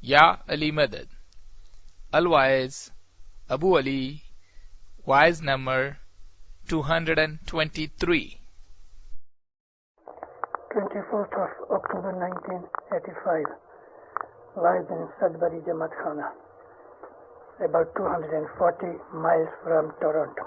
یا علی مدد. الوائز ابو علی، wise number 223. 24th of October 1985, live in Sudbury Jamaat Khana, about 240 miles from Toronto.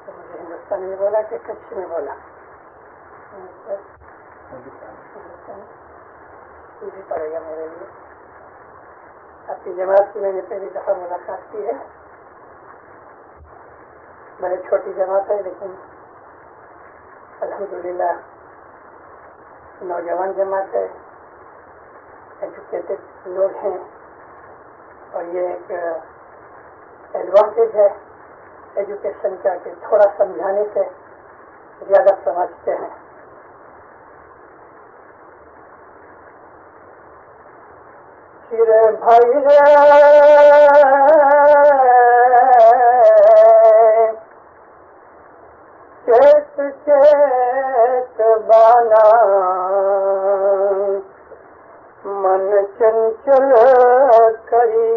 مجھے ہندوستانی میں بولا کہ کچھ میں بولا بھی پڑے گا میرے لیے. آپ کی جماعت کی میں نے پہلی دفعہ ملاقات کی ہے. بڑے چھوٹی جماعت ہے لیکن الحمدللہ نوجوان جماعت ہے، ایجوکیٹڈ لوگ ہیں، اور یہ ایک ایڈوانٹیج ہے ایجوکیشن کا کہ تھوڑا سمجھانے سے زیادہ سمجھتے ہیں. بھائی چیت چیت بانا من چنچل کری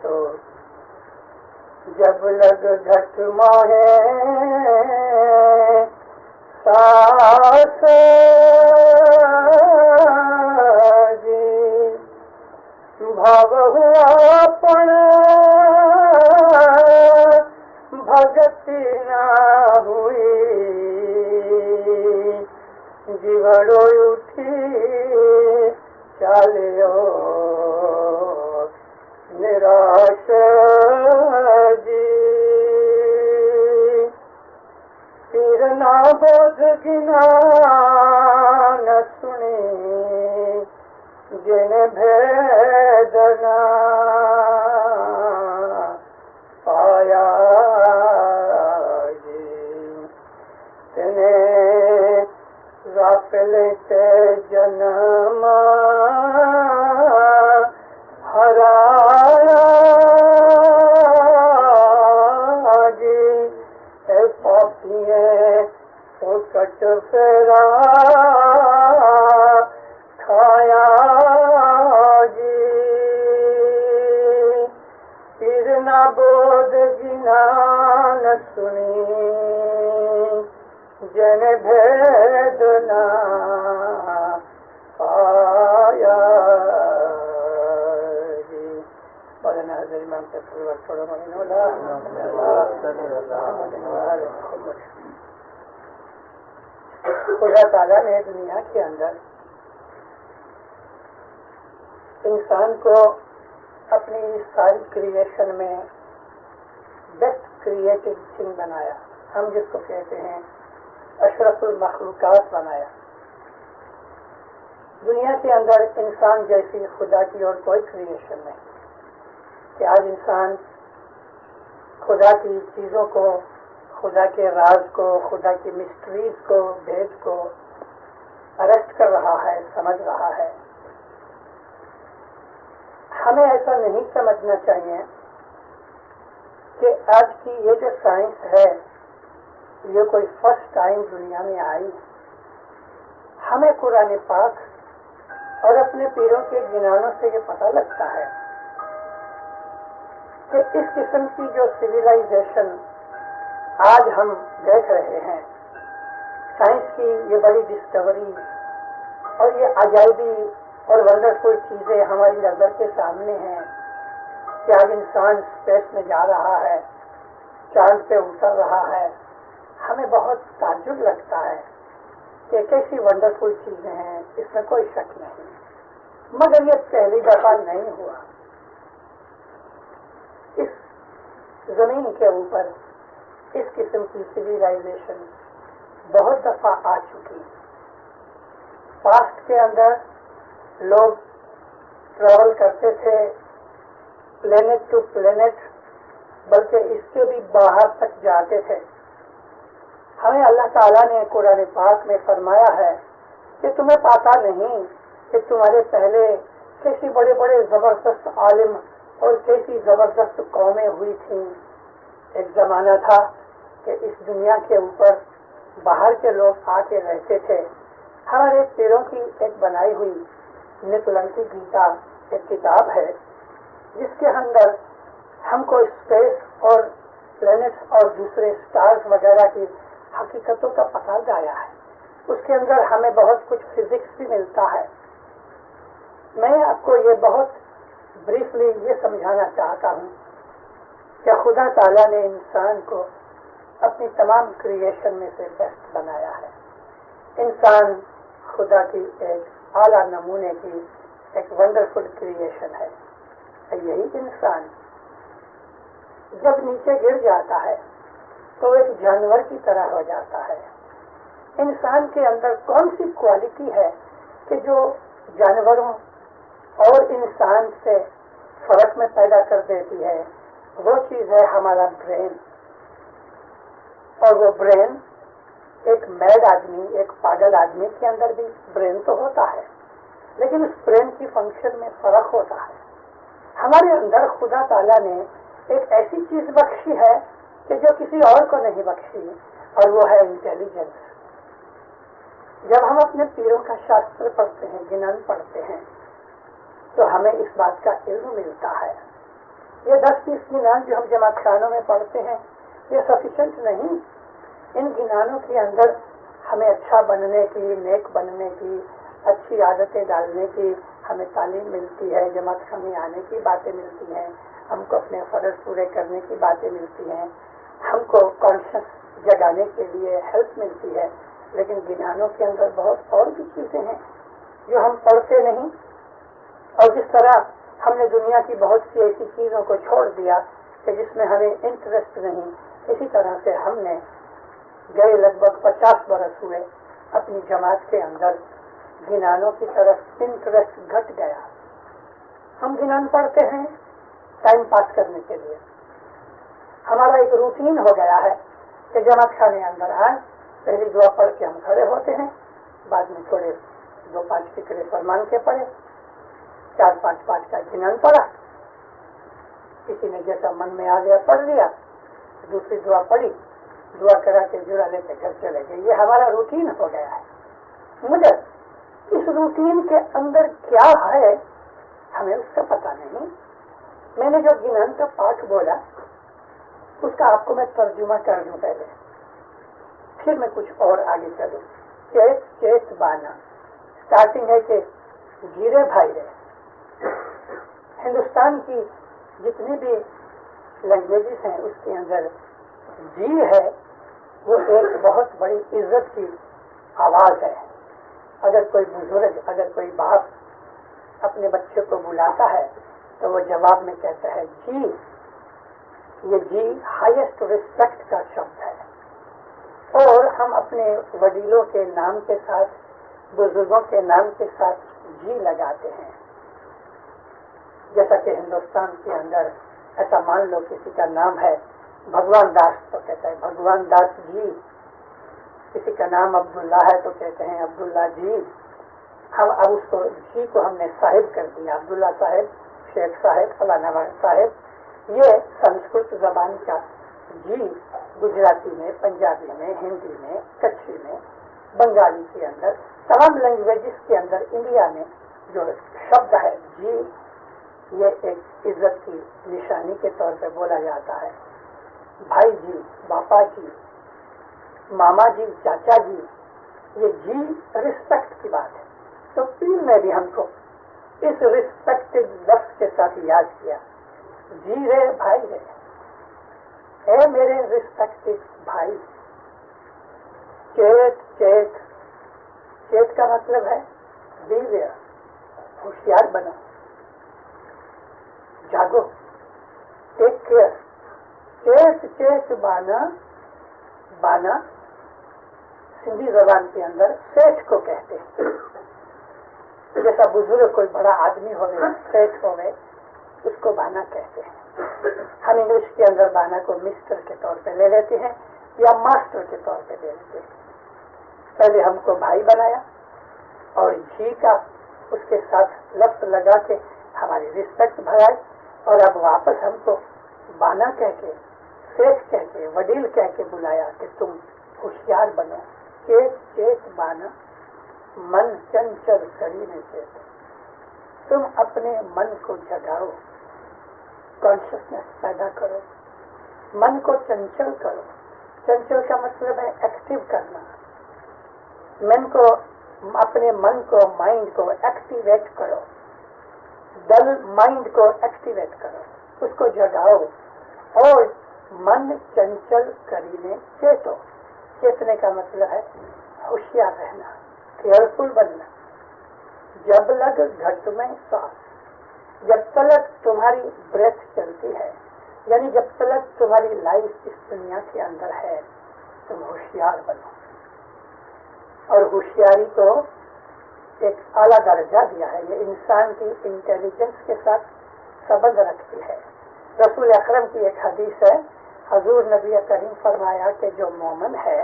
تو جب لگ گھٹ ماہے ساس جی بھاو ہوا پن بھگتی نہ ہوئی جیوڑو اٹھی چالیو نراش جی پھر نہ بودھ گنا نہ سنی جن بھید نہ پایا جی تنے غافل تے جنم ہرایا جی اے پاپیے کٹ پھیرا کھایا جی پھر نہ بودھ گنا نہ سنی جن بھید نہ پایا جی. مولانا حضرت امام تقریر چھوڑو مولانا خدا تعالیٰ نے دنیا کے اندر انسان کو اپنی ساری کریشن میں بیسٹ کریٹو تھنگ بنایا. ہم جس کو کہتے ہیں اشرف المخلوقات بنایا. دنیا کے اندر انسان جیسی خدا کی اور کوئی کریشن نہیں کہ آج انسان خدا کی چیزوں کو، خدا کے راز کو، خدا کی مسٹریز کو، بھید کو ارسٹ کر رہا ہے، سمجھ رہا ہے. ہمیں ایسا نہیں سمجھنا چاہیے کہ آج کی یہ جو سائنس ہے یہ کوئی فرسٹ ٹائم دنیا میں آئی. ہمیں قرآن پاک اور اپنے پیروں کے گنانوں سے یہ پتہ لگتا ہے کہ اس قسم کی جو سویلائزیشن آج ہم دیکھ رہے ہیں، سائنس کی یہ بڑی ڈسکوری اور یہ عجائبی اور ونڈرفل چیزیں ہماری نظر کے سامنے ہیں کہ آج انسان اسپیس میں جا رہا ہے، چاند پہ اتر رہا ہے. ہمیں بہت تعجب لگتا ہے کہ کیسی ونڈرفل چیزیں ہیں، اس میں کوئی شک نہیں. مگر یہ پہلی دفعہ نہیں ہوا. اس زمین کے اوپر اس قسم کی سویلائزیشن بہت دفعہ آ چکی. پاسٹ کے اندر لوگ ٹریول کرتے تھے پلینٹ ٹو پلینٹ، بلکہ اس کے بھی باہر تک جاتے تھے. ہمیں اللہ تعالیٰ نے قرآن پاک میں فرمایا ہے کہ تمہیں پتا نہیں کہ تمہارے پہلے کیسی بڑے بڑے زبردست عالم اور کیسی زبردست قومیں ہوئی تھیں. ایک زمانہ تھا کہ اس دنیا کے اوپر باہر کے لوگ آ کے رہتے تھے. ہمارے پیروں کی ایک بنائی ہوئی نکلنتی گیتا ایک کتاب ہے جس کے اندر ہم کو اسپیس اور پلینٹس اور دوسرے سٹارز وغیرہ کی حقیقتوں کا پتہ گایا ہے. اس کے اندر ہمیں بہت کچھ فزکس بھی ملتا ہے. میں آپ کو یہ بہت بریفلی یہ سمجھانا چاہتا ہوں کہ خدا تعالیٰ نے انسان کو اپنی تمام کریشن میں سے بیسٹ بنایا ہے. انسان خدا کی ایک اعلیٰ نمونے کی ایک ونڈرفل کریشن ہے. یہی انسان جب نیچے گر جاتا ہے تو ایک جانور کی طرح ہو جاتا ہے. انسان کے اندر کون سی کوالٹی ہے کہ جو جانوروں اور انسان سے فرق میں پیدا کر دیتی ہے؟ وہ چیز ہے ہمارا برین. اور وہ برین ایک میڈ آدمی، ایک پاگل آدمی کے اندر بھی برین تو ہوتا ہے، لیکن اس برین کی فنکشن میں فرق ہوتا ہے. ہمارے اندر خدا تعالیٰ نے ایک ایسی چیز بخشی ہے کہ جو کسی اور کو نہیں بخشی، اور وہ ہے انٹیلیجنس. جب ہم اپنے پیروں کا شاستر پڑھتے ہیں، گنن پڑھتے ہیں، تو ہمیں اس بات کا علم ملتا ہے. یہ 10-20 گنان جو ہم جماعت خانوں میں پڑھتے ہیں یہ سفیشینٹ نہیں. ان گنانوں کے اندر ہمیں اچھا بننے کی، نیک بننے کی، اچھی عادتیں ڈالنے کی ہمیں تعلیم ملتی ہے. جماعت خانے آنے کی باتیں ملتی ہیں، ہم کو اپنے فرض پورے کرنے کی باتیں ملتی ہیں، ہم کو کانشیس جگانے کے لیے ہیلپ ملتی ہے. لیکن گنانوں کے اندر بہت اور بھی چیزیں ہیں جو ہم پڑھتے نہیں. اور جس طرح ہم نے دنیا کی بہت سی ایسی چیزوں کو چھوڑ دیا کہ جس میں ہمیں انٹرسٹ نہیں، اسی طرح سے ہم نے گئے لگ بھگ 50 برس ہوئے اپنی جماعت کے اندر گنانوں کی طرف انٹرسٹ گھٹ گیا. ہم گنان پڑھتے ہیں ٹائم پاس کرنے کے لیے. ہمارا ایک روٹین ہو گیا ہے کہ جماعت خانے اندر آئیں، پہلی دعا پڑھ کے ہم کھڑے ہوتے ہیں، بعد میں تھوڑے 2-5 فکرے فرمان کے پڑھے، 4-5 کا گنان پڑھا، کسی نے جیسا من میں آ گیا پڑھ لیا، دوسری دعا پڑھی، دعا کرا کے جڑا لے کے گھر چلے گئے. یہ ہمارا روٹین ہو گیا ہے. مگر اس روٹین کے اندر کیا ہے ہمیں اس کا پتہ نہیں. میں نے جو گنان کا پاٹھ بولا اس کا آپ کو میں ترجمہ کر دوں پہلے، پھر میں کچھ اور آگے چلوں. چیت چیت بانا اسٹارٹنگ ہے کہ گیرے بھائی رہے. ہندوستان کی جتنی بھی لینگویجز ہیں اس کے اندر جی ہے وہ ایک بہت بڑی عزت کی آواز ہے. اگر کوئی بزرگ، اگر کوئی باپ اپنے بچے کو بلاتا ہے تو وہ جواب میں کہتا ہے جی. یہ جی ہائیسٹ ریسپیکٹ کا شبد ہے. اور ہم اپنے وڈیلوں کے نام کے ساتھ، بزرگوں کے نام کے ساتھ جی لگاتے ہیں. جیسا کہ ہندوستان کے اندر ایسا مان لو کسی کا نام ہے بھگوان داس تو کہتا ہے بھگوان داس جی. کسی کا نام عبداللہ ہے تو کہتے ہیں عبداللہ جی. ہم اب اس کو جی کو ہم نے صاحب کر دیا. عبداللہ صاحب، شیخ صاحب، فلانا صاحب. یہ سنسکرت زبان کا جی گجراتی میں، پنجابی میں، ہندی میں، کچھی میں، بنگالی کے اندر، تمام لینگویجز کے اندر انڈیا میں جو شبد ہے جی، یہ ایک عزت کی نشانی کے طور پہ بولا جاتا ہے. بھائی جی، باپا جی، ماما جی، چاچا جی، یہ جی رسپیکٹ کی بات ہے. تو پیر نے بھی ہم کو اس رسپیکٹڈ لفظ کے ساتھ یاد کیا. جی رے بھائی رے، اے میرے رسپیکٹڈ بھائی. چیت چیت، چیت کا مطلب ہے بی ویئر، ہوشیار بنو، جاگو، ٹیک کیئر. چیت چیت بانا، بانا سندھی زبان کے اندر سیٹھ کو کہتے ہیں. جیسا بزرگ کوئی بڑا آدمی ہوئے، سیٹھ ہوئے، اس کو بانا کہتے ہیں. ہم انگلش کے اندر بانا کو مسٹر کے طور پہ لے لیتے ہیں یا ماسٹر کے طور پہ لے لیتے ہیں. پہلے ہم کو بھائی بنایا، اور جی کا اس کے ساتھ لفظ لگا کے ہماری رسپیکٹ بڑھائی، اور اب واپس ہم کو بانا کہہ کے، سیٹ کہہ کے، وڈیل کہہ کے بلایا کہ تم ہوشیار بنو. چیت چیت بانا من چنچل کری میں چیت. تم اپنے من کو جگاؤ، کانشیسنیس پیدا کرو، من کو چنچل کرو. چنچل کا مطلب ہے ایکٹیو کرنا. اپنے من کو، مائنڈ کو ایکٹیویٹ کرو. ڈل مائنڈ کو ایکٹیویٹ کرو، اس کو جگاؤ. اور من چنچل کرینے چیتو. چیتنے کا مطلب ہے ہوشیار رہنا، کیئرفل بننا. جب لگ گھٹ میں سانس، جب تلک تمہاری بریتھ چلتی ہے، یعنی جب تلک تمہاری لائف اس دنیا کے اندر ہے، تم ہوشیار بنو. اور ہوشیاری کو ایک اعلیٰ درجہ دیا ہے. یہ انسان کی انٹیلیجنس کے ساتھ سبند رکھتی ہے. رسول اکرم کی ایک حدیث ہے، حضور نبی کریم فرمایا کہ جو مومن ہے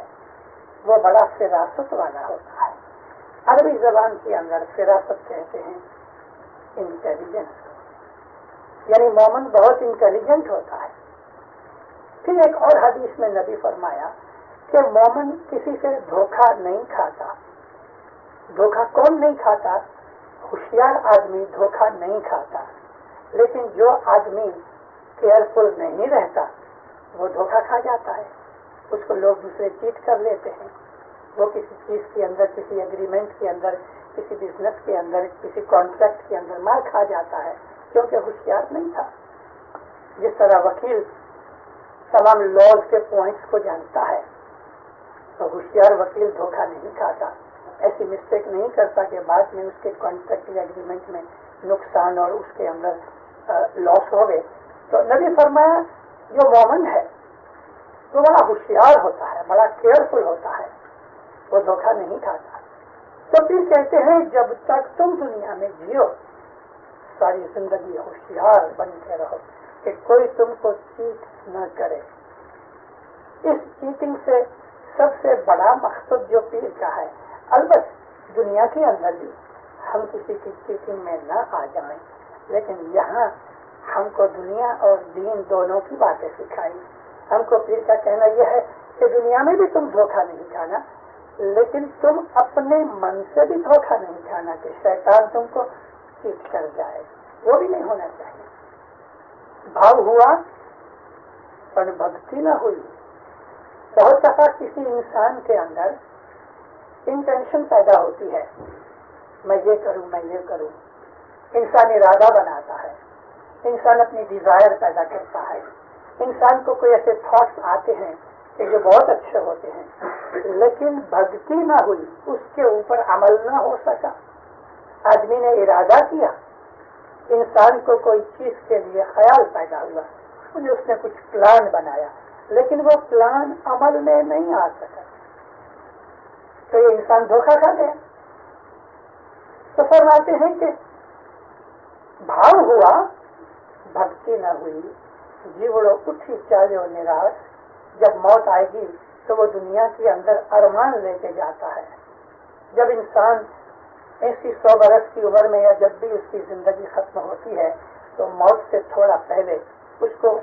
وہ بڑا فراست والا ہوتا ہے. عربی زبان کے اندر فراست کہتے ہیں انٹیلیجنس، یعنی مومن بہت انٹیلیجنٹ ہوتا ہے. پھر ایک اور حدیث میں نبی فرمایا کہ مومن کسی سے دھوکہ نہیں کھاتا. دھوکہ کون نہیں کھاتا؟ ہوشیار آدمی دھوکہ نہیں کھاتا. لیکن جو آدمی کیئرفل نہیں رہتا وہ دھوکہ کھا جاتا ہے. اس کو لوگ دوسرے چیٹ کر لیتے ہیں. وہ کسی چیز کے اندر، کسی اگریمنٹ کے اندر، کسی بزنس کے اندر، کسی کانٹریکٹ کے اندر مار کھا جاتا ہے کیونکہ ہوشیار نہیں تھا. جس طرح وکیل تمام لاز کے پوائنٹس کو جانتا ہے تو ہوشیار وکیل دھوکہ نہیں کھاتا، ایسی مسٹیک نہیں کرتا کہ بعد میں اس کے کانٹریکٹ یا اگریمنٹ میں نقصان اور اس کے اندر لاس ہو گئے. تو نبی فرمایا جو مومن ہے وہ بڑا ہوشیار ہوتا ہے، بڑا کیئرفل ہوتا ہے، وہ دھوکہ نہیں کھاتا. تو پھر کہتے ہیں جب تک تم دنیا میں جیو ساری زندگی ہوشیار بن کے رہو کہ کوئی تم کو چیٹ نہ کرے. اس چیٹنگ سے سب سے بڑا مقصد جو پیر کا ہے، البتہ دنیا کے اندر بھی ہم کسی کی چیٹنگ میں نہ آ جائیں، لیکن یہاں ہم کو دنیا اور دین دونوں کی باتیں سکھائی. ہم کو پیر کا کہنا یہ ہے کہ دنیا میں بھی تم دھوکہ نہیں کھانا، لیکن تم اپنے من سے بھی دھوکہ نہیں کھانا کہ شیطان تم کو چیٹ کر جائے، وہ بھی نہیں ہونا چاہیے. بھاؤ ہوا پر بھکتی نہ ہوئی. بہت دفعہ کسی انسان کے اندر انٹینشن پیدا ہوتی ہے، میں یہ کروں، میں یہ کروں. انسان ارادہ بناتا ہے، انسان اپنی ڈیزائر پیدا کرتا ہے. انسان کو کوئی ایسے تھاٹس آتے ہیں کہ جو بہت اچھے ہوتے ہیں، لیکن بھکتی نہ ہوئی، اس کے اوپر عمل نہ ہو سکا. آدمی نے ارادہ کیا، انسان کو کوئی چیز کے لیے خیال پیدا ہوا، اس نے کچھ پلان بنایا، لیکن وہ پلان عمل میں نہیں آ سکا، تو یہ انسان دھوکہ کھا گیا. تو فرماتے ہیں کہ بھاؤ ہوا بھکتی نہ ہوئی، جیوڑو اٹھی چالو نراش. جب موت آئے گی تو وہ دنیا کے اندر ارمان لے کے جاتا ہے. جب انسان 80-100 برس کی عمر میں یا جب بھی اس کی زندگی ختم ہوتی ہے تو موت سے تھوڑا پہلے اس کو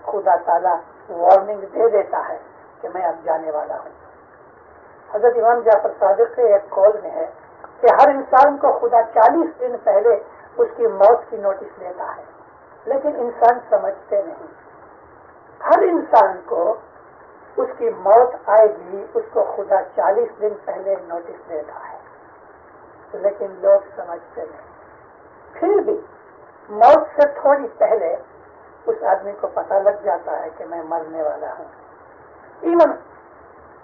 خدا تعالیٰ وارننگ دے دیتا ہے کہ میں اب جانے والا ہوں. حضرت امام جعفر صادق کے ایک قول میں ہے کہ ہر انسان کو خدا 40 دن پہلے اس کی موت کی نوٹس دیتا ہے، لیکن انسان سمجھتے نہیں. ہر انسان کو اس کی موت آئے گی، اس کو خدا 40 دن پہلے نوٹس دیتا ہے، لیکن لوگ سمجھتے نہیں. پھر بھی موت سے تھوڑی پہلے اس آدمی کو پتہ لگ جاتا ہے کہ میں مرنے والا ہوں. ایون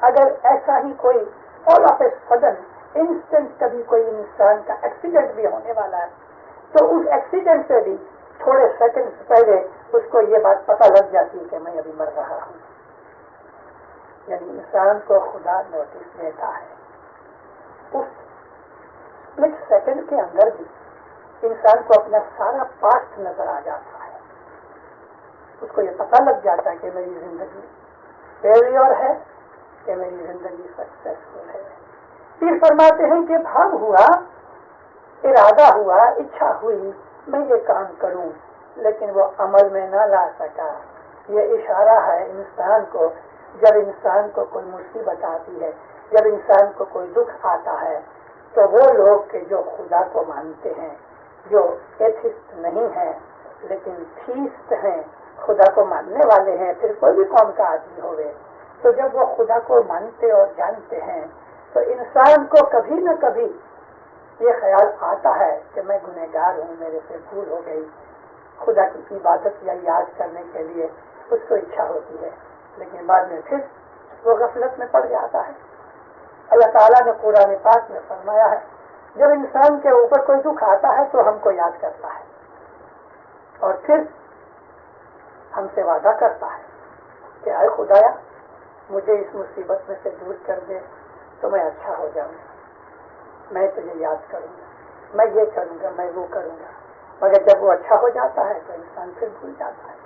اگر ایسا ہی کوئی all of a sudden instant کبھی کوئی انسان کا ایکسیڈنٹ بھی ہونے والا ہے تو اس ایکسیڈنٹ سے بھی تھوڑے سیکنڈ پہلے اس کو یہ بات پتہ لگ جاتی ہے کہ میں ابھی مر رہا ہوں. یعنی انسان کو خدا نوٹس دیتا ہے. اس اسپلٹ سیکنڈ کے اندر بھی انسان کو اپنا سارا پاسٹ نظر آ جاتا ہے. اس کو یہ پتہ لگ جاتا ہے کہ میری زندگی فیلیور ہے کہ میری زندگی سکسیسفل ہے. پھر فرماتے ہیں کہ بھاو ہوا، ارادہ ہوا، اچھا ہوئی میں یہ کام کروں، لیکن وہ عمل میں نہ لا سکا۔ یہ اشارہ ہے انسان کو، جب انسان کو کوئی مصیبت آتی ہے، جب انسان کو کوئی دکھ آتا ہے، تو وہ لوگ کہ جو خدا کو مانتے ہیں، جو ایتھسٹ نہیں ہیں لیکن تھیسٹ ہیں، خدا کو ماننے والے ہیں، پھر کوئی بھی قوم کا آدمی ہوئے، تو جب وہ خدا کو مانتے اور جانتے ہیں تو انسان کو کبھی نہ کبھی یہ خیال آتا ہے کہ میں گنہگار ہوں، میرے سے بھول ہو گئی، خدا کی عبادت یا یاد کرنے کے لیے اس کو اچھا ہوتی ہے، لیکن بعد میں پھر وہ غفلت میں پڑ جاتا ہے۔ اللہ تعالیٰ نے قرآن پاک میں فرمایا ہے جب انسان کے اوپر کوئی دکھ آتا ہے تو ہم کو یاد کرتا ہے اور پھر ہم سے وعدہ کرتا ہے کہ اے خدایا مجھے اس مصیبت میں سے دور کر دے تو میں اچھا ہو جاؤں گا، میں تجھے یاد کروں گا، میں یہ کروں گا، میں وہ کروں گا، مگر جب وہ اچھا ہو جاتا ہے تو انسان پھر بھول جاتا ہے۔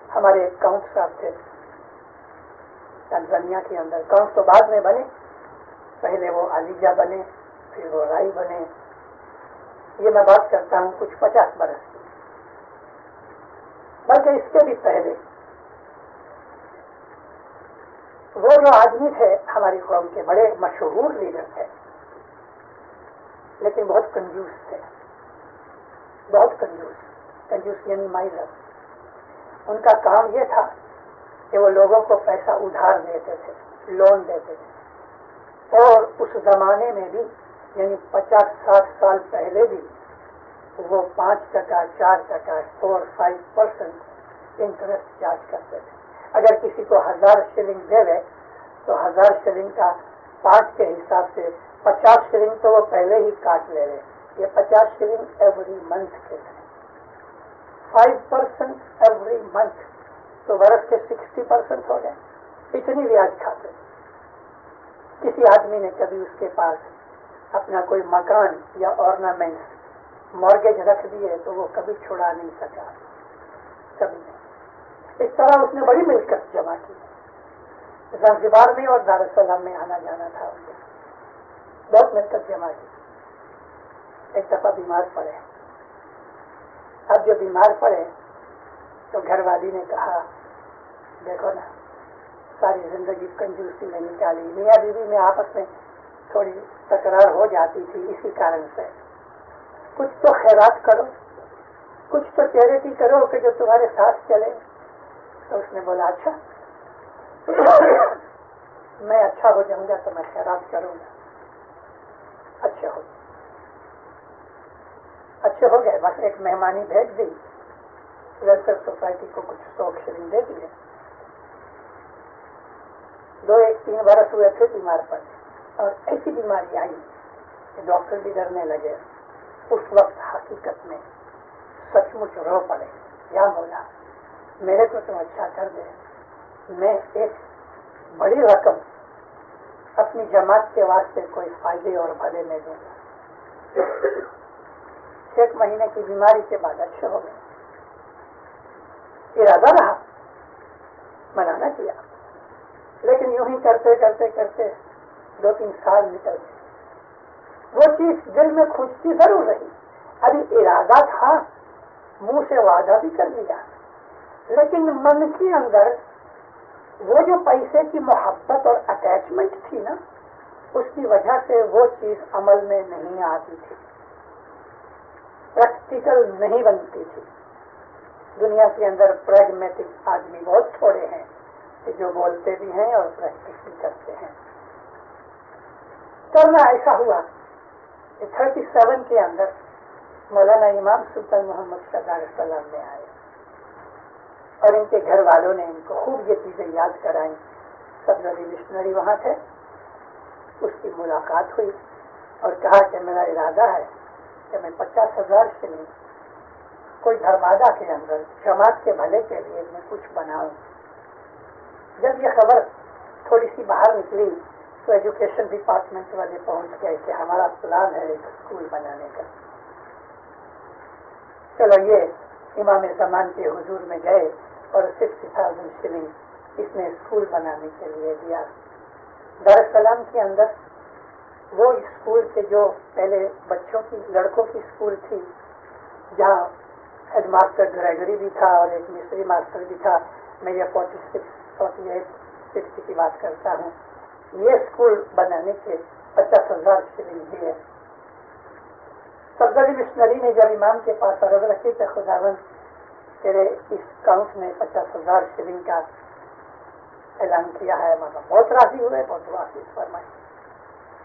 ہمارے ایک کاؤنٹ صاحب تھے تنزانیہ کے اندر، کاؤنٹ تو بعد میں بنے، پہلے وہ علیجہ بنے، پھر وہ رائی بنے، یہ میں بات کرتا ہوں کچھ 50 برس کی، بلکہ اس کے بھی پہلے۔ وہ جو آدمی تھے ہماری قوم کے بڑے مشہور لیڈر تھے، لیکن بہت کنجوس تھے، بہت کنجوس یعنی مائلر۔ ان کا کام یہ تھا کہ وہ لوگوں کو پیسہ ادھار دیتے تھے، لون دیتے تھے، اور اس زمانے میں بھی یعنی 50-60 سال پہلے بھی وہ 5%، 4%، 4-5% انٹرسٹ چارج کرتے تھے۔ اگر کسی کو 1000 شلنگ دے رہے تو 1000 شلنگ کا 5 کے حساب سے 50 شلنگ تو وہ پہلے ہی کاٹ لے رہے، یہ 50 شلنگ ایوری منتھ کے تھے، 5% ایوری منتھ، تو برس کے 60% ہو گئے، اتنی ریاض کھاتے۔ کسی آدمی نے کبھی اس کے پاس اپنا کوئی مکان یا ornaments مارگیج رکھ دیے تو وہ کبھی چھڑا نہیں سکا، کبھی نہیں۔ اس طرح اس نے بڑی ملکت جمع کی، زنزبار میں اور دارالسلام میں آنا جانا تھا، ان کو بہت ملکت جمع کی۔ ایک دفعہ بیمار پڑے، اب جو بیمار پڑے تو گھر والی نے کہا دیکھو نا ساری زندگی کنجوسی میں نکالی، میاں بیوی میں آپس میں تھوڑی تکرار ہو جاتی تھی، اسی کارن سے کچھ تو خیرات کرو، کچھ تو چیریٹی کرو کہ جو تمہارے ساتھ چلے۔ تو اس نے بولا اچھا میں اچھا ہو جاؤں گا تو میں خیرات کروں گا۔ اچھے ہو گئے، بس ایک مہمانی بھیج دی، ویلفیئر سوسائٹی کو کچھ 100 شلنگ دے دیے۔ 2-3 برس ہوئے پھر بیمار پڑے، اور ایسی بیماری آئی کہ ڈاکٹر بھی ڈرنے لگے۔ اس وقت حقیقت میں سچ مچ رو پڑے، یا مولا میرے کو تم اچھا کر دے، میں ایک بڑی رقم اپنی جماعت کے واسطے کوئی فائدے اور بھلے میں دوں گا۔ 6 مہینے کی بیماری کے بعد اچھے ہو گئے، ارادہ رہا، منانا کیا، لیکن یوں ہی کرتے کرتے کرتے 2-3 سال نکل گئے۔ وہ چیز دل میں کھوجتی ضرور رہی، ابھی ارادہ تھا، منہ سے وعدہ بھی کر لیا، لیکن من کے اندر وہ جو پیسے کی محبت اور اٹیچمنٹ تھی نا، اس کی وجہ سے وہ چیز عمل میں نہیں آتی تھی، پریکٹیکل نہیں بنتی تھی۔ دنیا کے اندر پریگمیٹک آدمی بہت تھوڑے ہیں کہ جو بولتے بھی ہیں اور پریکٹس بھی کرتے ہیں۔ کرنا ایسا ہوا کہ 37 کے اندر مولانا امام سلطان محمد صلی اللہ علیہ وسلم میں آئے، اور ان کے گھر والوں نے ان کو خوب یہ چیزیں یاد کرائیں۔ سب نبی مشنری وہاں تھے، اس کی ملاقات ہوئی اور کہا کہ میرا ارادہ ہے کہ میں 50,000 شلنگ کوئی دھرمادہ کے اندر جماعت کے بھلے کے لیے میں کچھ بناؤں۔ جب یہ خبر تھوڑی سی باہر نکلی تو ایجوکیشن ڈپارٹمنٹ والے پہنچ گئے کہ ہمارا پلان ہے ایک اسکول بنانے کا۔ چلو یہ امام زمان کے حضور میں گئے اور 60,000 شلنگ اس نے اسکول بنانے کے لیے دیا۔ دارالسلام کے اندر وہ اسکول سے جو پہلے بچوں کی لڑکوں کی اسکول تھی جہاں ہیڈ ماسٹر گریگری بھی تھا اور ایک مصری ماسٹر بھی تھا، میں یہ 46 48 60 کی بات کرتا ہوں، یہ اسکول بنانے کے 50,000 شلنگ دی ہے۔ صفدری مشنری نے جب امام کے پاس عرض رکھی کہ خداوند تیرے اس کاؤنٹ میں 50,000 شلنگ کا اعلان کیا ہے، مطلب بہت راضی ہوئے، بہت دعا فرمائی۔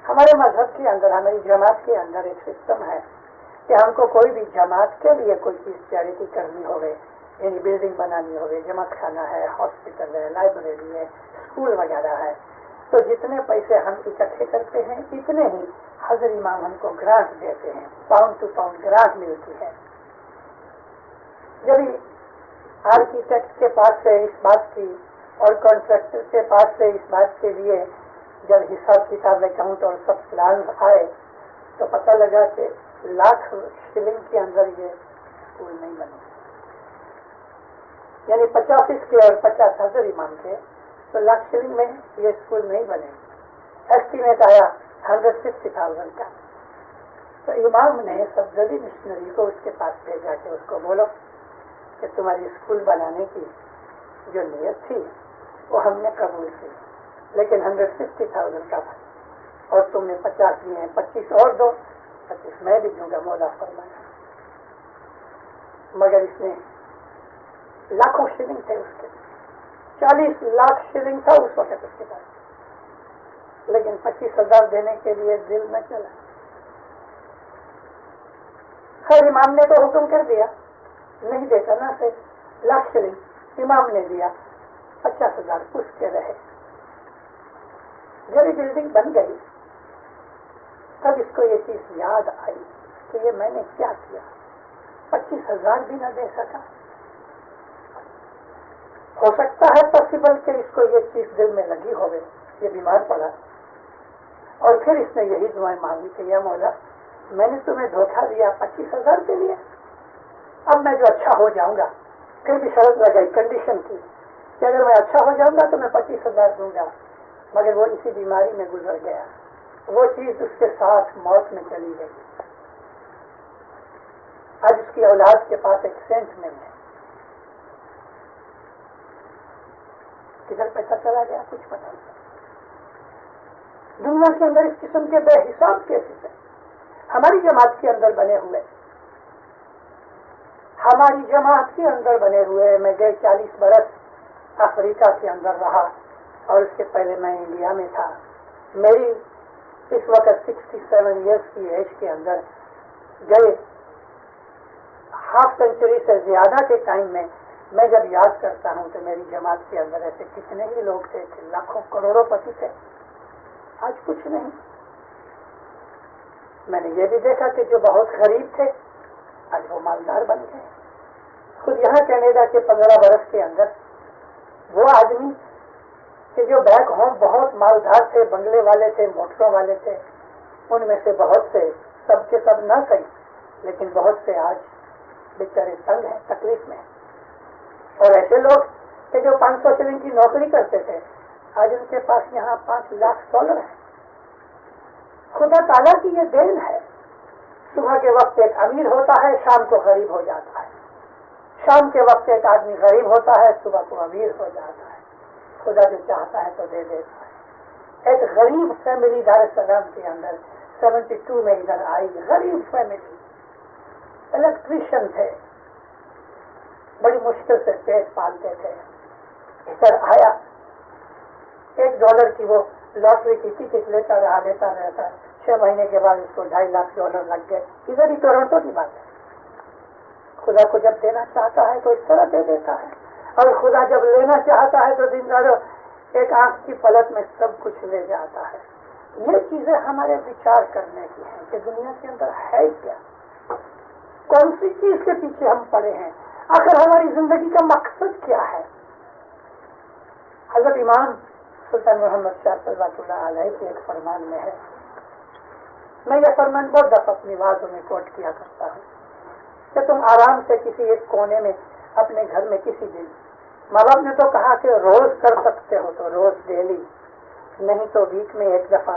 ہمارے مذہب کے اندر، ہماری جماعت کے اندر ایک سسٹم ہے کہ ہم کو کوئی بھی جماعت کے لیے کوئی چیز چیریٹی کرنی ہوگی، یعنی بلڈنگ بنانی ہوگی، جماعت خانہ ہے، ہاسپٹل ہے، لائبریری ہے، اسکول وغیرہ ہے، تو جتنے پیسے ہم اکٹھے کرتے ہیں اتنے ہی حضرت امام ہم کو گرانٹ دیتے ہیں، پاؤنڈ ٹو پاؤنڈ گرانٹ ملتی ہے۔ جب آرکیٹیکٹ کے پاس سے اس بات کی اور کانٹریکٹر کے پاس سے اس بات کے لیے جب حساب کتاب اکاؤنٹ اور سب پلان آئے تو پتہ لگا کہ لاکھ شلنگ کے اندر یہ اسکول نہیں بنے، یعنی 50 اس کے اور 50 حضرت امام کے، تو لاکھ شلنگ میں یہ اسکول نہیں بنے۔ ایسٹیمیٹ آیا 150,000 کا۔ تو امام نے صفدری مشنری کو اس کے پاس بھیجا کہ اس کو بولو کہ تمہاری اسکول بنانے کی جو نیت تھی وہ ہم نے قبول کی، لیکن 150,000 کا تھا اور تم نے 50 دیے ہیں، 25 اور دو، 25 میں بھی دوں گا، مولا فرمایا۔ مگر اس نے لاکھوں شلنگ تھے اس کے، 40 لاکھ شلنگ تھا اس وقت اس کے پاس، لیکن 25,000 دینے کے لیے دل نہ چلا۔ خیر امام نے تو حکم کر دیا، نہیں دیتا نا سے لاکھ شلنگ امام نے دیا، 50,000 اس کے رہے۔ جب یہ بلڈنگ بن گئی تب اس کو یہ چیز یاد آئی کہ یہ میں نے کیا کیا، 25,000 بھی نہ دے سکا۔ ہو سکتا ہے پاسبل کہ اس کو یہ چیز دل میں لگی ہوئے، یہ بیمار پڑا اور پھر اس نے یہی دعائیں مانگی کہ یا مولا میں نے تمہیں دھوکہ دیا 25,000 کے لیے، اب میں جو اچھا ہو جاؤں گا، پھر بھی شرط لگائی، کنڈیشن کی کہ اگر میں اچھا ہو جاؤں گا تو میں 25,000 دوں گا، مگر وہ اسی بیماری میں گزر گیا، وہ چیز اس کے ساتھ موت میں چلی گئی۔ آج اس کی اولاد کے پاس ایک سینٹ نہیں ہے، کدھر پیسہ چلا گیا کچھ پتہ نہیں۔ دنیا کے اندر اس قسم کے بے حساب کیسز ہیں، ہماری جماعت کے اندر بنے ہوئے، ہماری جماعت کے اندر بنے ہوئے۔ میں گئے 40 برس افریقہ کے اندر رہا اور اس کے پہلے میں انڈیا میں تھا۔ میری اس وقت 67 ایئرس کی ایج کے اندر گئے ہاف سینچری سے زیادہ کے ٹائم میں جب یاد کرتا ہوں تو میری جماعت کے اندر ایسے کتنے ہی لوگ تھے کہ لاکھوں کروڑوں پتی تھے، آج کچھ نہیں۔ میں نے یہ بھی دیکھا کہ جو بہت غریب تھے آج وہ مالدار بن گئے۔ خود یہاں کینیڈا کے 15 برس کے اندر وہ آدمی کہ جو بیک ہوم بہت مالدار تھے، بنگلے والے تھے، موٹروں والے تھے، ان میں سے بہت سے، سب کے سب نہ صحیح لیکن بہت سے آج بیچارے تنگ ہیں، تکلیف میں۔ اور ایسے لوگ کہ جو 500 شلنگ کی نوکری کرتے تھے آج ان کے پاس یہاں $5,00,000 ہیں۔ خدا تعالیٰ کی یہ دین ہے، صبح کے وقت ایک امیر ہوتا ہے، شام کو غریب ہو جاتا ہے، شام کے وقت ایک آدمی غریب ہوتا ہے، صبح کو امیر ہو جاتا ہے۔ خدا جو چاہتا ہے تو دے دیتا ہے۔ ایک غریب فیملی دار السلام کے اندر 72 میں ادھر آئی، غریب فیملی، الیکٹریشین تھے، بڑی مشکل سے پیٹ پالتے تھے۔ ادھر آیا، $1 کی وہ لاٹری کی ٹکٹ لیتا رہا 6 مہینے کے بعد اس کو $2.5 لگ گئے۔ ادھر ہی ٹورنٹو کی بات ہے۔ خدا کو جب دینا چاہتا ہے تو اس طرح دے دیتا ہے، اور خدا جب لینا چاہتا ہے تو دن دارو ایک آنکھ کی پلک میں سب کچھ لے جاتا ہے۔ یہ چیزیں ہمارے وچار کرنے کی ہیں کہ دنیا کے اندر ہے کیا، کون سی چیز کے پیچھے ہم پڑے ہیں، آخر ہماری زندگی کا مقصد کیا ہے۔ حضرت امام سلطان محمد شاہ صلوات اللہ علیہ کے ایک فرمان میں ہے، میں یہ فرمان بہت دفعہ اپنی وعظوں میں کوٹ کیا کرتا ہوں کہ تم آرام سے کسی ایک کونے میں اپنے گھر میں کسی دن، ماں باپ نے تو کہا کہ روز کر سکتے ہو تو روز ڈیلی، نہیں تو ویک میں ایک دفعہ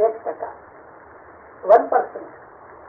1%, 1%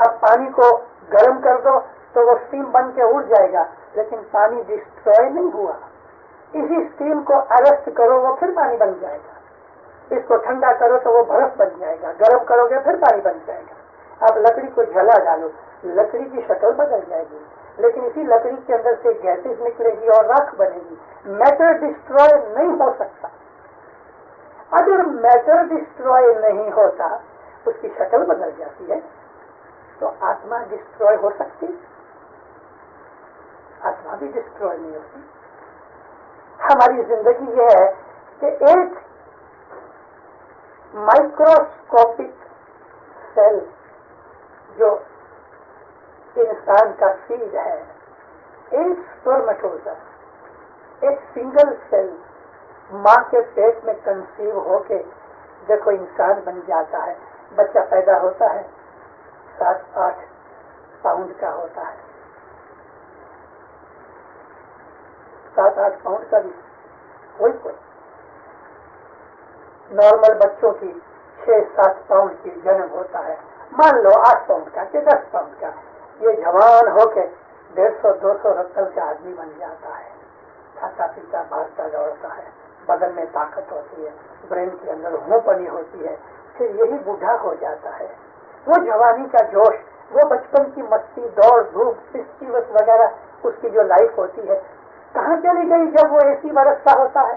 اب پانی کو گرم کر دو تو وہ اسٹیم بن کے اڑ جائے گا، لیکن پانی ڈسٹروائے نہیں ہوا. اسی اسٹیم کو ارسٹ کرو وہ پھر پانی بن جائے گا. اس کو ٹھنڈا کرو تو وہ برف بن جائے گا، گرم کرو گے پھر پانی بن جائے گا. اب لکڑی کو جلا ڈالو، لکڑی کی شکل بدل جائے گی، لیکن اسی لکڑی کے اندر سے گیسز نکلے گی اور راکھ بنے گی. میٹر ڈسٹروائے نہیں ہو سکتا. اگر میٹر ڈسٹروائے نہیں ہوتا، اس کی شکل بدل جاتی ہے، تو آتما ڈسٹروائے ہو سکتی؟ آتما بھی ڈسٹروائے نہیں ہوتی. ہماری زندگی یہ ہے کہ ایک مائکروسکوپک سیل جو انسان کا سیڈ ہے، ایک سپرمٹوزا، ایک سنگل سیل ماں کے پیٹ میں کنسیو ہو کے دیکھو انسان بن جاتا ہے. بچہ پیدا ہوتا ہے 7-8 پاؤنڈ کا ہوتا ہے. 7-8 پاؤنڈ کا بھی کوئی نارمل بچوں کی 6-7 پاؤنڈ کی جنم ہوتا ہے. مان لو 8 پاؤنڈ کا کہ 10 پاؤنڈ کا. یہ جوان ہو کے 150-200 رکل کا آدمی بن جاتا ہے. کھاتا پیتا بھاگتا دوڑتا ہے، بدن میں طاقت ہوتی ہے، برین کے اندر ہونپنی ہوتی ہے. پھر یہی بوڑھا ہو جاتا ہے. وہ جوانی کا جوش، وہ بچپن کی مستی، دوڑ دھوپ، فیسٹیولس وغیرہ، اس کی جو لائف ہوتی ہے کہاں چلی گئی جب وہ ایسی برستا ہوتا ہے؟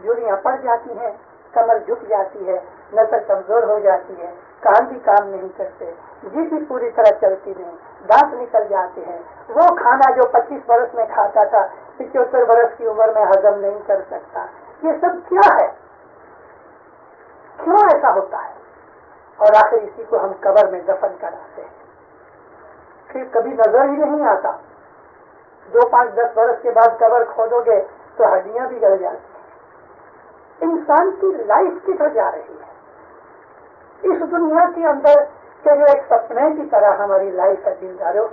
جوڑیاں پڑ جاتی ہیں، کمر جھک جاتی ہے، نسل کمزور ہو جاتی ہے، کان بھی کام نہیں کرتے، جی بھی پوری طرح چلتی نہیں، دانت نکل جاتے ہیں. وہ کھانا جو 25 برس میں کھاتا تھا 75 برس کی عمر میں ہضم نہیں کر سکتا. یہ سب کیا ہے؟ کیوں ایسا ہوتا ہے؟ اور آخر اسی کو ہم قبر میں دفن کراتے ہیں. پھر کبھی نظر ہی نہیں آتا. 2-5-10 برس کے بعد قبر کھودو گے تو ہڈیاں بھی گل جاتی ہیں. انسان کی لائف کدھر جا رہی ہے؟ اس دنیا کے اندر کہ جو ایک سپنے کی طرح ہماری لائف ہے دینداروں،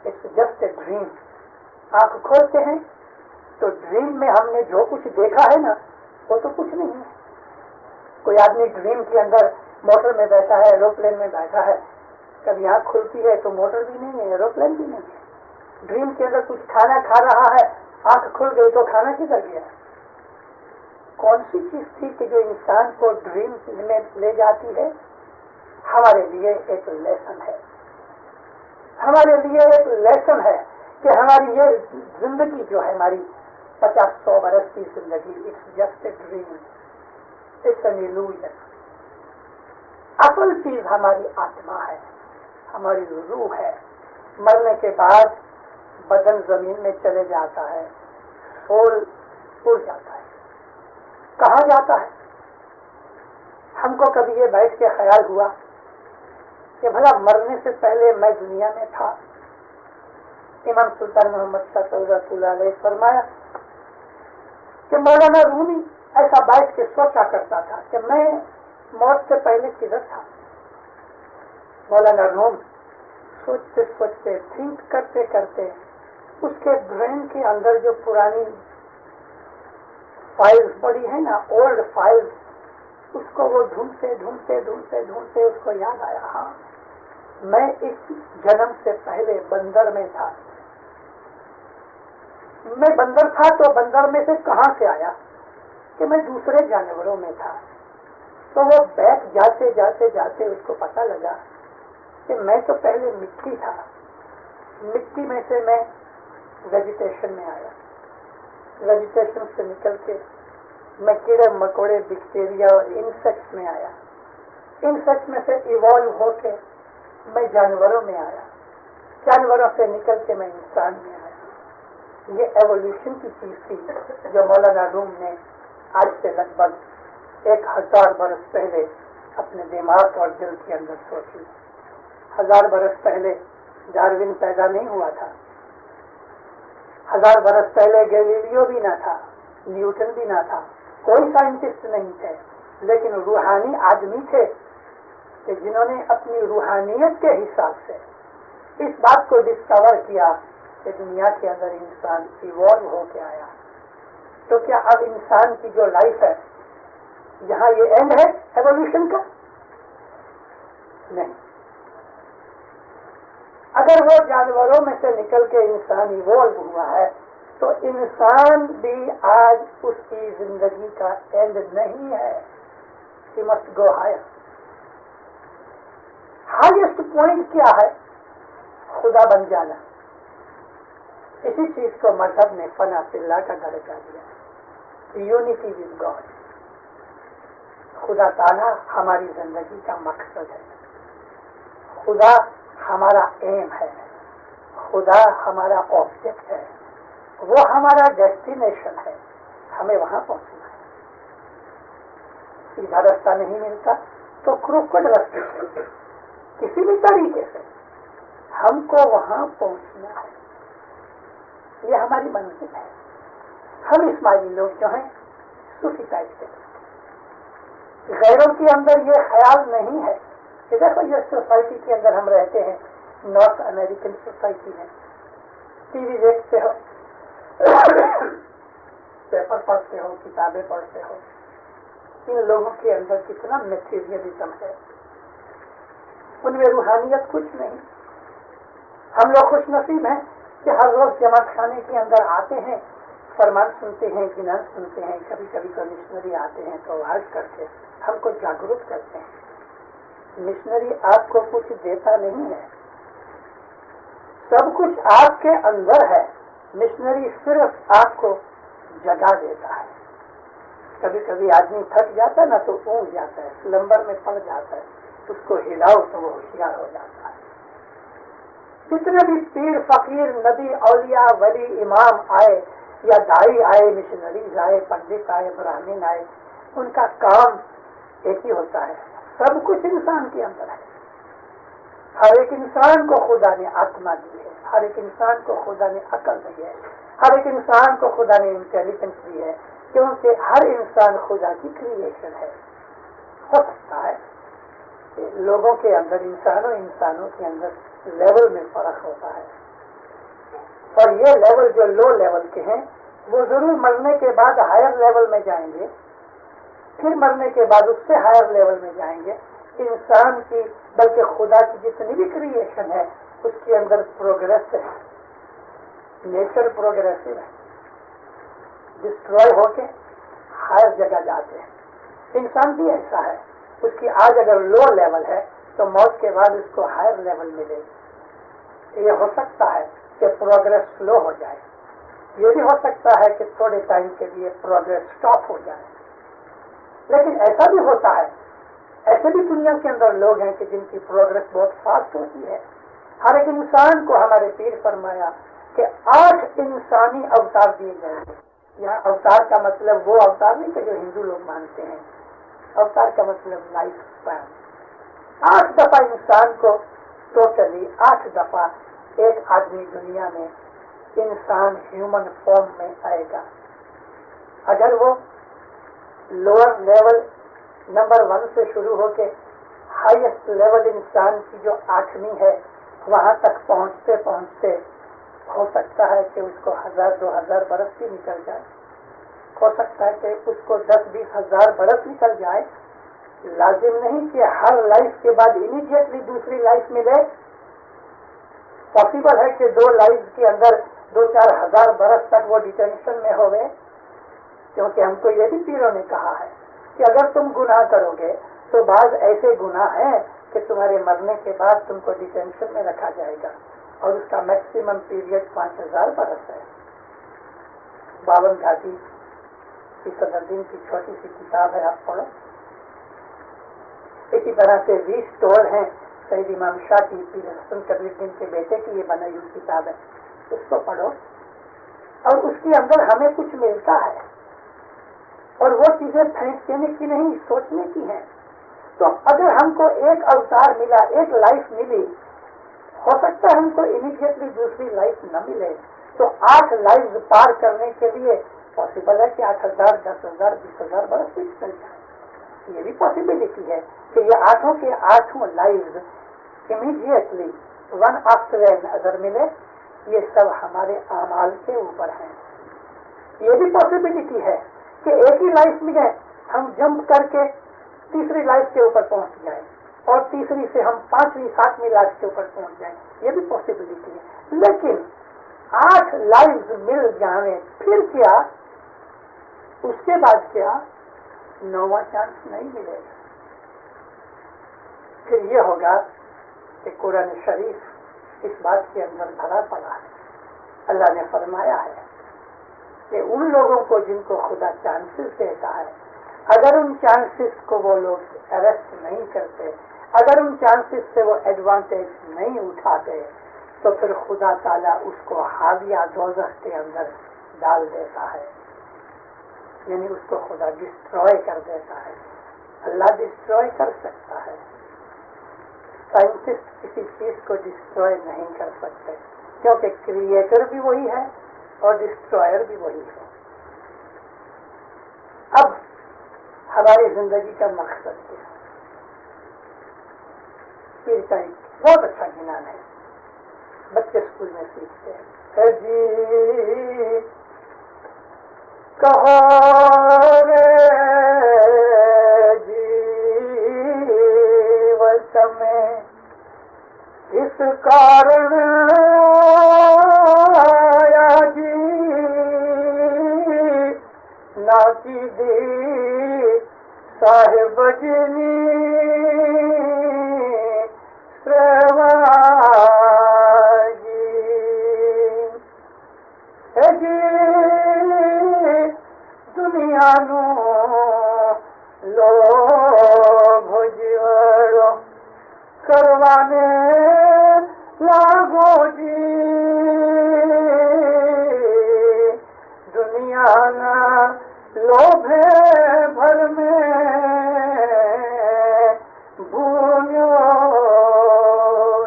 اٹس جسٹ اے ڈریم. آنکھ کھولتے ہیں تو ڈریم میں ہم نے جو کچھ دیکھا ہے نا وہ تو کچھ نہیں ہے. کوئی آدمی ڈریم کے اندر موٹر میں بیٹھا ہے، ایروپلین میں بیٹھا ہے، کبھی آنکھ کھلتی ہے تو موٹر بھی نہیں ہے، ایروپلین بھی نہیں ہے. ڈریم کے اندر کچھ کھانا کھا رہا ہے، آنکھ کھل گئی تو کھانا کدھر گیا؟ کون سی چیز تھی کہ جو انسان کو ڈریم میں لے جاتی ہے؟ ہمارے لیے ایک لیسن ہے. ہمارے لیے ایک لیسن ہے کہ ہماری یہ زندگی جو ہے، ہماری 50-100 برس کی زندگی، it's just a dream, it's an illusion. اصل چیز ہماری آتما ہے، ہماری روح ہے. مرنے کے بعد بدن زمین میں چلے جاتا ہے، سول اڑ جاتا ہے. کہاں جاتا ہے؟ ہم کو کبھی یہ بیٹھ کے خیال ہوا کہ بھلا مرنے سے پہلے میں دنیا میں تھا؟ امام سلطان محمد شاہ رحمۃ اللہ علیہ فرمایا کہ مولانا رومی ایسا بیٹھ کے سوچا کرتا تھا کہ میں موت سے پہلے کدھر تھا. مولانا روم سوچتے سوچتے، تھنک کرتے کرتے، اس کے برین کے اندر جو پرانی فائلز پڑی ہے نا، اولڈ فائلز، اس کو وہ ڈھونڈتے اس کو یاد آیا، ہاں میں اس جنم سے پہلے بندر میں تھا. میں بندر تھا تو بندر میں سے کہاں سے آیا کہ میں دوسرے جانوروں میں تھا. تو وہ بیٹھ جاتے جاتے جاتے اس کو پتہ لگا کہ میں تو پہلے مٹی تھا، مٹی میں سے میں ویجیٹیشن میں آیا، ویجیٹیشن سے نکل کے میں کیڑے مکوڑے، بیکٹیریا اور انسیکٹس میں آیا، انسیکٹس میں سے ایوالو ہو کے میں جانوروں میں آیا، جانوروں سے نکل کے میں انسان میں آیا. یہ ایوولوشن کی چیز تھی جو مولانا روم نے آج سے لگ بھگ 1000 برس پہلے اپنے دماغ اور دل کے اندر سوچی. 1000 برس پہلے ڈارون پیدا نہیں ہوا تھا، 1000 برس پہلے گیلیلیو بھی نہ تھا، نیوٹن بھی نہ تھا، کوئی سائنٹسٹ نہیں تھے، لیکن روحانی آدمی تھے کہ جنہوں نے اپنی روحانیت کے حساب سے اس بات کو ڈسکور کیا کہ دنیا کے اندر انسان ایوالو ہو کے آیا. تو کیا اب انسان کی جو لائف ہے یہاں یہ اینڈ ہے ایوولوشن کا؟ نہیں. اگر وہ جانوروں میں سے نکل کے انسان ایوالو ہوا ہے تو انسان بھی آج اس کی زندگی کا اینڈ نہیں ہے. He must go higher. Highest point کیا ہے؟ خدا بن جانا. اسی چیز کو مذہب نے فنا فی اللہ کا درجہ دیا. Unity with God. خدا تعالیٰ ہماری زندگی کا مقصد ہے. خدا ہمارا ایم ہے. خدا ہمارا آبجیکٹ ہے. وہ ہمارا ڈیسٹینیشن ہے. ہمیں وہاں پہنچنا ہے. سیدھا رستہ نہیں ملتا تو کروکڈ رستے سے کسی بھی طریقے سے ہم کو وہاں پہنچنا ہے. یہ ہماری منزل ہے. ہم اسماعیلی لوگ جو ہیں صوفی ٹائپ کے غیروں کے اندر یہ خیال نہیں ہے کہ دیکھو یہ سوسائٹی کے اندر ہم رہتے ہیں, نارتھ امریکن سوسائٹی میں, ٹی وی دیکھتے ہو, پیپر پڑھتے ہو, کتابیں پڑھتے ہو. ان لوگوں کے اندر کتنا میٹیریلزم ہے, ان میں روحانیت کچھ نہیں. ہم لوگ خوش نصیب ہیں کہ ہر روز جماعت خانے کے اندر آتے ہیں, فرمان سنتے ہیں, گنان سنتے ہیں. کبھی کبھی مشنری آتے ہیں تو عرض کر کے ہم کو جاگرک کرتے ہیں. مشنری آپ کو کچھ دیتا نہیں ہے, سب کچھ آپ کے اندر ہے. مشنری صرف آپ کو جگہ دیتا ہے. کبھی کبھی آدمی تھک جاتا ہے نا تو اونگ جاتا ہے, سلمبر میں پڑ جاتا ہے, اس کو ہلاؤ تو وہ ہوشیار ہو جاتا ہے. جتنے بھی پیر, فقیر, نبی, اولیاء, ولی, امام آئے یا دائی آئے, مشنریز آئے, پنڈت آئے, براہمن آئے, ان کا کام ایک ہی ہوتا ہے. سب کچھ انسان کے اندر ہے. ہر ایک انسان کو خدا نے آتما دی ہے. ہر ایک انسان کو خدا نے عقل دی ہے. ہر ایک انسان کو خدا نے انٹیلیجنس دی ہے, کیونکہ ہر انسان خدا کی کریشن ہے. ہو سکتا ہے کہ لوگوں کے اندر, انسانوں کے اندر لیول میں فرق ہوتا ہے, اور یہ لیول جو لو لیول کے ہیں وہ ضرور مرنے کے بعد ہائر لیول میں جائیں گے, پھر مرنے کے بعد اس سے ہائر لیول میں جائیں گے. انسان کی بلکہ خدا کی جتنی بھی کریشن ہے اس کے اندر پروگریس ہے. نیچر پروگریسو ہے. ڈسٹروائے ہو کے ہائر جگہ جاتے ہیں. انسان بھی ایسا ہے, اس کی آج اگر لو لیول ہے تو موت کے بعد اس کو ہائر لیول ملے گی. یہ ہو سکتا ہے کہ پروگریس سلو ہو جائے, یہ بھی ہو سکتا ہے کہ تھوڑے ٹائم کے لیے پروگریس سٹاپ ہو جائے, لیکن ایسا بھی ہوتا ہے. ایسے بھی دنیا کے اندر لوگ ہیں کہ جن کی پروگریس بہت فاسٹ ہوتی ہے. ہر ایک انسان کو ہمارے پیر فرمایا کہ 8 انسانی اوتار دیے گئے ہیں. یہاں اوتار کا مطلب وہ اوتار نہیں کہ جو ہندو لوگ مانتے ہیں. اوتار کا مطلب لائف اسپین. 8 دفعہ انسان کو ٹوٹلی 8 دفعہ ایک آدمی دنیا میں انسان ہیومن فارم میں آئے گا. اگر وہ لوور لیول نمبر 1 سے شروع ہو کے ہائیسٹ لیول انسان کی جو 8ویں ہے وہاں تک پہنچتے پہنچتے ہو سکتا ہے کہ اس کو 1000-2000 برس بھی نکل جائے. ہو سکتا ہے کہ اس کو 10-20 ہزار برس نکل جائے. لازم نہیں کہ ہر لائف کے بعد امیڈیٹلی دوسری لائف ملے. پاسبل ہے کہ 2 لائف کے اندر 2-4 ہزار برس تک وہ ڈیٹینشن میں ہو گئے, کیونکہ ہم کو یہ بھی پیروں نے کہا ہے کہ اگر تم گناہ کرو گے تو بعض ایسے گناہ ہیں کہ تمہارے مرنے کے بعد تم کو ڈیٹینشن میں رکھا جائے گا, اور اس کا میکسیمم پیریڈ 5000 برس ہے. 52 گھاٹی کی صدردین کی چھوٹی سی کتاب ہے, آپ پڑھو. اسی طرح سے 20 ٹور ہیں سید امام شاہ کی, پیر حسن کبیر دین کے بیٹے کی یہ بنائی ہوئی کتاب ہے, اس کو پڑھو اور اس کے اندر ہمیں کچھ ملتا ہے. اور وہ چیزیں پھینک دینے کی نہیں, سوچنے کی ہیں. تو اگر ہم کو ایک اوتار ملا, ایک لائف ملی, ہو سکتا ہے ہم کو امیڈیٹلی دوسری لائف نہ ملے, تو 8 لائف پار کرنے کے لیے پاسبل ہے کہ 8000, 10000, 20000 برس بھی چل جائے. یہ بھی پاسبلٹی ہے کہ یہ 8 کے 8 life immediately one after another ملے. یہ سب ہمارے اعمال کے اوپر ہیں. یہ بھی پاسبلٹی ہے کہ ایک ہی لائف میں ہم جمپ کر کے تیسری لائف کے اوپر پہنچ جائیں. اور تیسری سے ہم 5ویں 7ویں لائف کے اوپر پہنچ جائیں، یہ بھی پاسبلٹی ہے. لیکن 8 لائف مل جانے پھر کیا، اس کے بعد کیا، 9واں چانس نہیں ملے گا. پھر یہ ہوگا کہ قرآن شریف اس بات کے اندر بھرا پڑا ہے. اللہ نے فرمایا ہے کہ ان لوگوں کو جن کو خدا چانسز دیتا ہے، اگر ان چانسز کو وہ لوگ ایرسٹ نہیں کرتے، اگر ان چانسز سے وہ ایڈوانٹیج نہیں اٹھاتے، تو پھر خدا تعالیٰ اس کو حاویہ دوزخ کے اندر ڈال دیتا ہے. یعنی اس کو خدا ڈسٹروائے کر دیتا ہے. اللہ ڈسٹروائے کر سکتا ہے، سائنٹسٹ کسی چیز کو ڈسٹروائے نہیں کر سکتے، کیونکہ کریٹر بھی وہی ہے اور ڈسٹروائر بھی وہی ہے. اب ہماری زندگی کا مقصد کیا ہے؟ پیر کا ایک بہت اچھا گنان ہے، بچے اسکول میں سیکھتے ہیں. جی کہو رے جیوت میں اس کارن آیا جی نا کی دی صاحب جنی دنیا نو لوگ جیڑو کروانے لاگو جی دنیا نا لوبھے بھر میں بھولو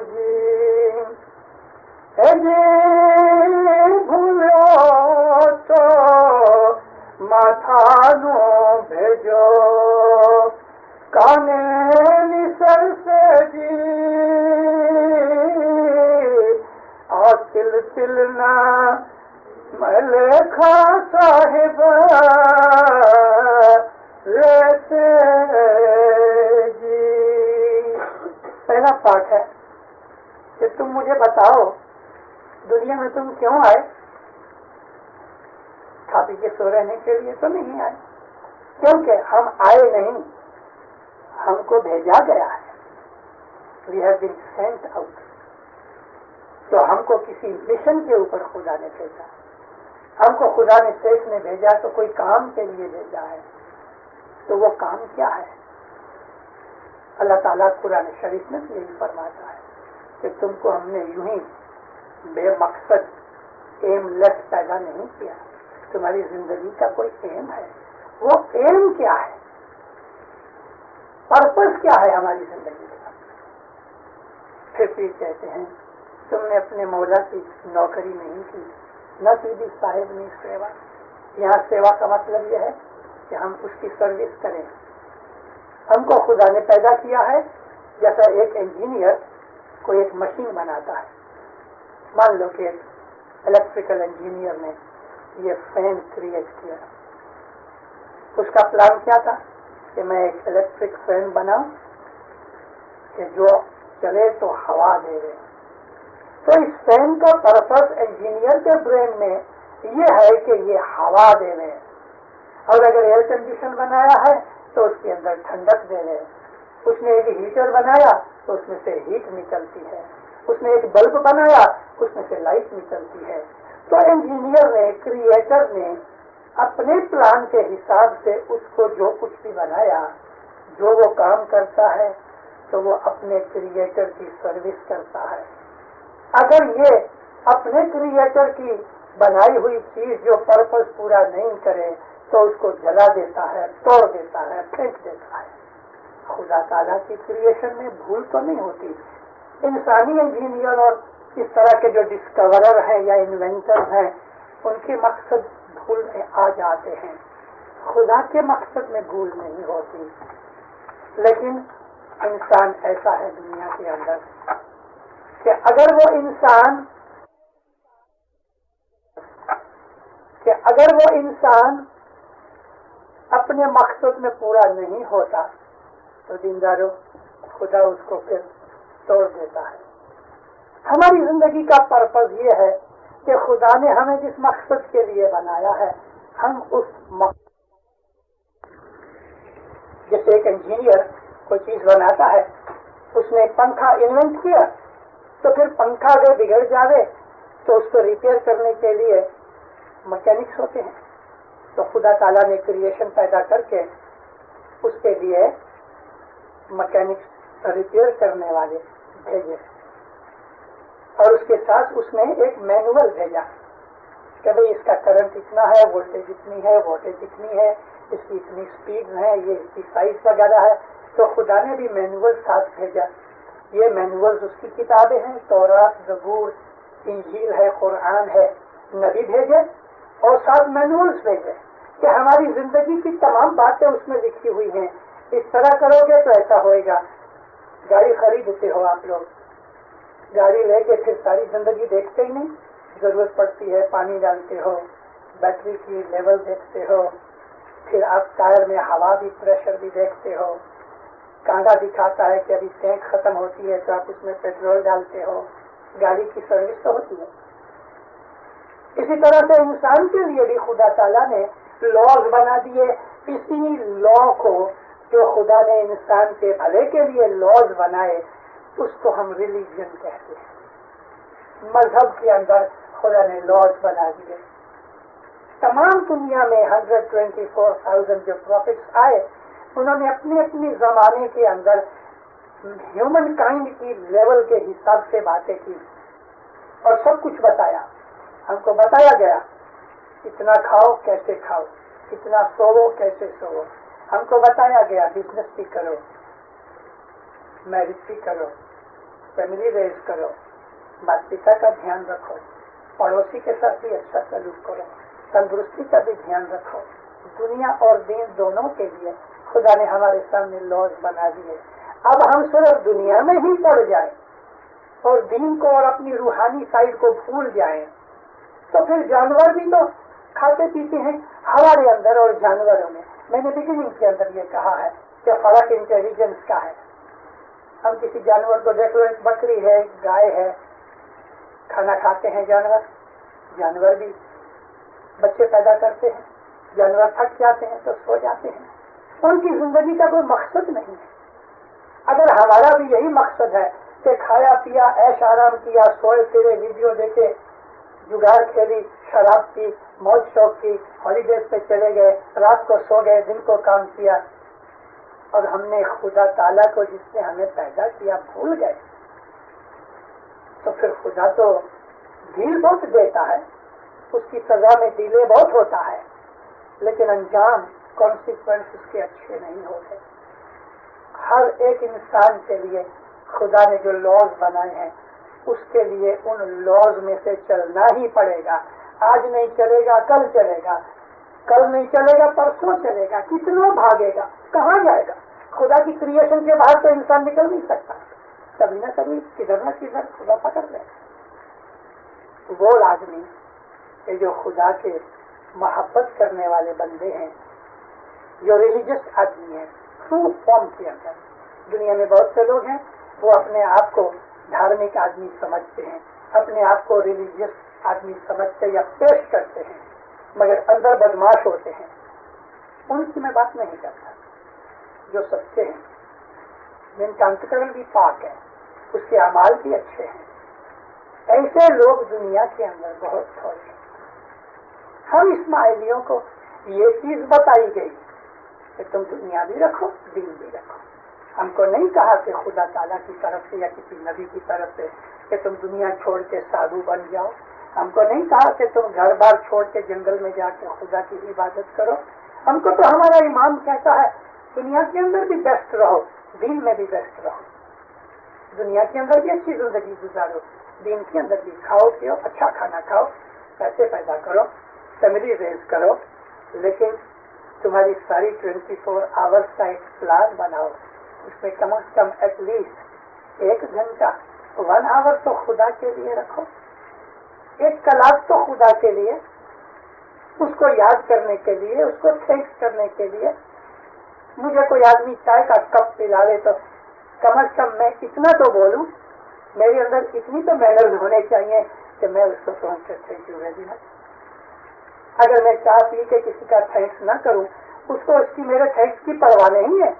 جی بھولو تو ماتھا نو بھیجو کانے نسر سے جی اور تل تل نہ ملکھا صاحب رہتے جی. پہلا پارٹ ہے کہ تم مجھے بتاؤ دنیا میں تم کیوں آئے؟ کھا پی کے سو رہنے کے لیے تو نہیں آئے، کیونکہ ہم آئے نہیں، ہم کو بھیجا گیا ہے. We have been sent out. تو ہم کو کسی مشن کے اوپر خدا نے بھیجا. ہم کو خدا نے اسٹیٹ میں بھیجا تو کوئی کام کے لیے بھیجا ہے. تو وہ کام کیا ہے؟ اللہ تعالیٰ قرآن شریف میں یہی فرماتا ہے کہ تم کو ہم نے یوں ہی بے مقصد ایم لیس پیدا نہیں کیا. تمہاری زندگی کا کوئی ایم ہے. وہ ایم کیا ہے؟ پرپز کیا ہے ہماری زندگی کا؟ پھر کہتے ہیں تم نے اپنے مولا کی نوکری نہیں کی، نہ سیدھی صاحب نے سیوا. یہاں سیوا کا مطلب یہ ہے کہ ہم اس کی سروس کریں. ہم کو خدا نے پیدا کیا ہے جیسا ایک انجینئر کوئی ایک مشین بناتا ہے. مان لو کہ الیکٹریکل انجینئر نے یہ فین کریٹ کیا. اس کا پلان کیا تھا کہ میں ایک الیکٹرک فین بناؤں کہ جو چلے تو ہوا دے دے. تو اس فین کا پرپز انجینئر کے برین میں یہ ہے کہ یہ ہوا دے دے. اور اگر ایئر کنڈیشن بنایا ہے تو اس کے اندر ٹھنڈک دے دے. اس نے ایک ہیٹر بنایا تو اس میں سے ہیٹ نکلتی ہے. اس نے ایک بلب بنایا اس میں سے لائٹ نکلتی ہے. تو انجینئر نے، کریٹر نے اپنے پلان کے حساب سے اس کو جو کچھ بھی بنایا، جو وہ کام کرتا ہے تو وہ اپنے کریٹر کی سروس کرتا ہے. اگر یہ اپنے کریٹر کی بنائی ہوئی چیز جو پرپز پورا نہیں کرے تو اس کو جلا دیتا ہے، توڑ دیتا ہے، پھینک دیتا ہے. خدا تعالیٰ کی کریشن میں بھول تو نہیں ہوتی. انسانی انجینئر اور اس طرح کے جو ڈسکورر ہیں یا انوینٹر ہیں ان کے مقصد بھول میں آ جاتے ہیں. خدا کے مقصد میں بھول نہیں ہوتی. لیکن انسان ایسا ہے دنیا کے اندر کہ اگر وہ انسان اپنے مقصد میں پورا نہیں ہوتا تو دیندارو خدا اس کو پھر توڑ دیتا ہے۔ ہماری زندگی کا پرپز یہ ہے کہ خدا نے ہمیں جس مقصد کے لیے بنایا ہے ہم اس مقصد، جیسے ایک انجینئر کوئی چیز بناتا ہے، اس نے پنکھا انوینٹ کیا تو پھر پنکھا اگر بگڑ جاوے تو اس کو ریپیئر کرنے کے لیے مکینکس ہوتے ہیں۔ تو خدا تعالیٰ نے کریشن پیدا کر کے اس کے لیے مکینکس ریپیئر کرنے والے بھیجے، اور اس کے ساتھ اس نے ایک مینول بھیجا کہ بھئی اس کا کرنٹ اتنا ہے، وولٹیج اتنی ہے، واٹیج اتنی ہے، اس کی اتنی سپیڈ ہے، یہ اس کی سائز وغیرہ ہے۔ تو خدا نے بھی مینول ساتھ بھیجا۔ یہ مینولز اس کی کتابیں ہیں، تورات، زبور، انجیل ہے، قرآن ہے، نبی بھیجے اور ساتھ مینولز بھیجے کہ ہماری زندگی کی تمام باتیں اس میں لکھی ہوئی ہیں، اس طرح کرو گے تو ایسا ہوئے گا۔ گاڑی خریدتے ہو آپ لوگ، گاڑی لے کے پھر ساری زندگی دیکھتے ہی نہیں، ضرورت پڑتی ہے پانی ڈالتے ہو، بیٹری کی لیول دیکھتے ہو، پھر آپ ٹائر میں ہوا بھی، پریشر بھی دیکھتے ہو، کانڈا دکھاتا ہے کہ ابھی ٹینک ختم ہوتی ہے تو آپ اس میں پیٹرول ڈالتے ہو، گاڑی کی سروس تو ہوتی ہے۔ اسی طرح سے انسان کے لیے بھی خدا تعالیٰ نے لاز بنا دیے۔ اسی لا کو جو خدا نے انسان کے بھلے کے لیے لاز بنائے اس کو ہم ریلیجن کہتے ہیں۔ مذہب کے اندر خدا نے لاز بنا دیے۔ تمام دنیا میں 124,000 جو پروفٹس آئے انہوں نے اپنے اپنے زمانے کے اندر ہیومن کائنڈ کی لیول کے حساب سے باتیں کی اور سب کچھ بتایا۔ ہم کو بتایا گیا کتنا کھاؤ، کیسے کھاؤ، کتنا سوو، کیسے سوو۔ ہم کو بتایا گیا بزنس بھی کرو، میرج بھی کرو، فیملی ریز کرو، ماتا پتا کا دھیان رکھو، پڑوسی کے ساتھ بھی اچھا سلوک کرو، تندرستی کا بھی دھیان رکھو۔ دنیا اور دین دونوں کے لیے خدا نے ہمارے سامنے لاز بنا دیے۔ اب ہم صرف دنیا میں ہی پڑ جائیں اور دین کو اور اپنی روحانی سائڈ کو بھول جائیں تو پھر جانور بھی تو کھاتے پیتے ہیں ہمارے اندر اور جانوروں میں۔ میں نے بگننگ کے اندر یہ کہا ہے کہ فرق انٹیلیجنس کا ہے۔ ہم کسی جانور کو دیکھ لو، ایک بکری ہے، گائے ہے، کھانا کھاتے ہیں جانور، جانور بھی بچے پیدا کرتے ہیں، جانور تھک جاتے ہیں تو سو جاتے ہیں، ان کی زندگی کا کوئی مقصد نہیں ہے۔ اگر ہمارا بھی یہی مقصد ہے کہ کھایا پیا، عیش آرام کیا، سوئے پھرے، ویڈیو دیکھے، جگار کھیلی، شراب کی، موج شوق کی، ہالیڈیز پہ چلے گئے، رات کو سو گئے، دن کو کام کیا، اور ہم نے خدا تعالیٰ کو جس نے ہمیں پیدا کیا بھول گئے، تو پھر خدا تو ڈھیل بہت دیتا ہے، اس کی سزا میں ڈیلے بہت ہوتا ہے، لیکن انجام کانسیکوینس اس کے اچھے نہیں ہوتے۔ ہر ایک انسان کے لیے خدا نے جو لاز بنائے ہیں اس کے لیے ان لاز میں سے چلنا ہی پڑے گا۔ آج نہیں چلے گا کل چلے گا، کل نہیں چلے گا پرسوں چلے گا، کتنا بھاگے گا، کہاں جائے گا؟ خدا کی کریشن کے باہر تو انسان نکل نہیں سکتا، کبھی نہ کبھی کدھر نہ کدھر خدا پکڑ لے گا۔ وہ آدمی کہ جو خدا کے محبت کرنے والے بندے ہیں، جو ریلیجس آدمی ہیں، ٹرو فارم کے اندر دنیا میں بہت سے لوگ ہیں وہ اپنے آپ کو دھارمک آدمی سمجھتے ہیں، اپنے آپ کو ریلیجس آدمی سمجھتے یا پیش کرتے ہیں، مگر اندر بدماش ہوتے ہیں۔ ان کی میں بات نہیں کرتا، جو سچے ہیں، جن کا انتکرن بھی پاک ہے، اس کے اعمال بھی اچھے ہیں، ایسے لوگ دنیا کے اندر بہت تھوڑے ہیں۔ ہم اسماعیلیوں کو یہ چیز بتائی گئی کہ تم دنیا بھی رکھو، دین بھی رکھو۔ ہم کو نہیں کہا کہ خدا تعالیٰ کی طرف سے یا کسی نبی کی طرف سے کہ تم دنیا چھوڑ کے سادھو بن جاؤ۔ ہم کو نہیں کہا کہ تم گھر بار چھوڑ کے جنگل میں جا کے خدا کی عبادت کرو۔ ہم کو تو ہمارا امام کہتا ہے دنیا کے اندر بھی بیسٹ رہو، دین میں بھی بیسٹ رہو، دنیا کے اندر بھی اچھی زندگی گزارو، دین کے اندر بھی کھاؤ پیو، اچھا کھانا کھاؤ، پیسے پیدا کرو، فیملی ریز کرو، لیکن تمہاری ساری 24 آورس کا ایک پلان بناؤ، اس میں کم از کم ایٹ لیسٹ 1 گھنٹہ 1 آور تو خدا کے لیے رکھو، 1 کلاک تو خدا کے لیے، اس کو یاد کرنے کے لیے، اس کو تھینکس کرنے کے لیے۔ مجھے کوئی آدمی چائے کا کپ پلا لے تو کم از کم میں اتنا تو بولوں، میرے اندر اتنی تو مینرز ہونے چاہیے کہ میں اس کو کہوں کہ تھینک یو ویری مچ۔ اگر میں چائے پی کے کسی کا تھینکس نہ کروں، اس کو اس کی میرے تھینکس کی پرواہ نہیں ہے،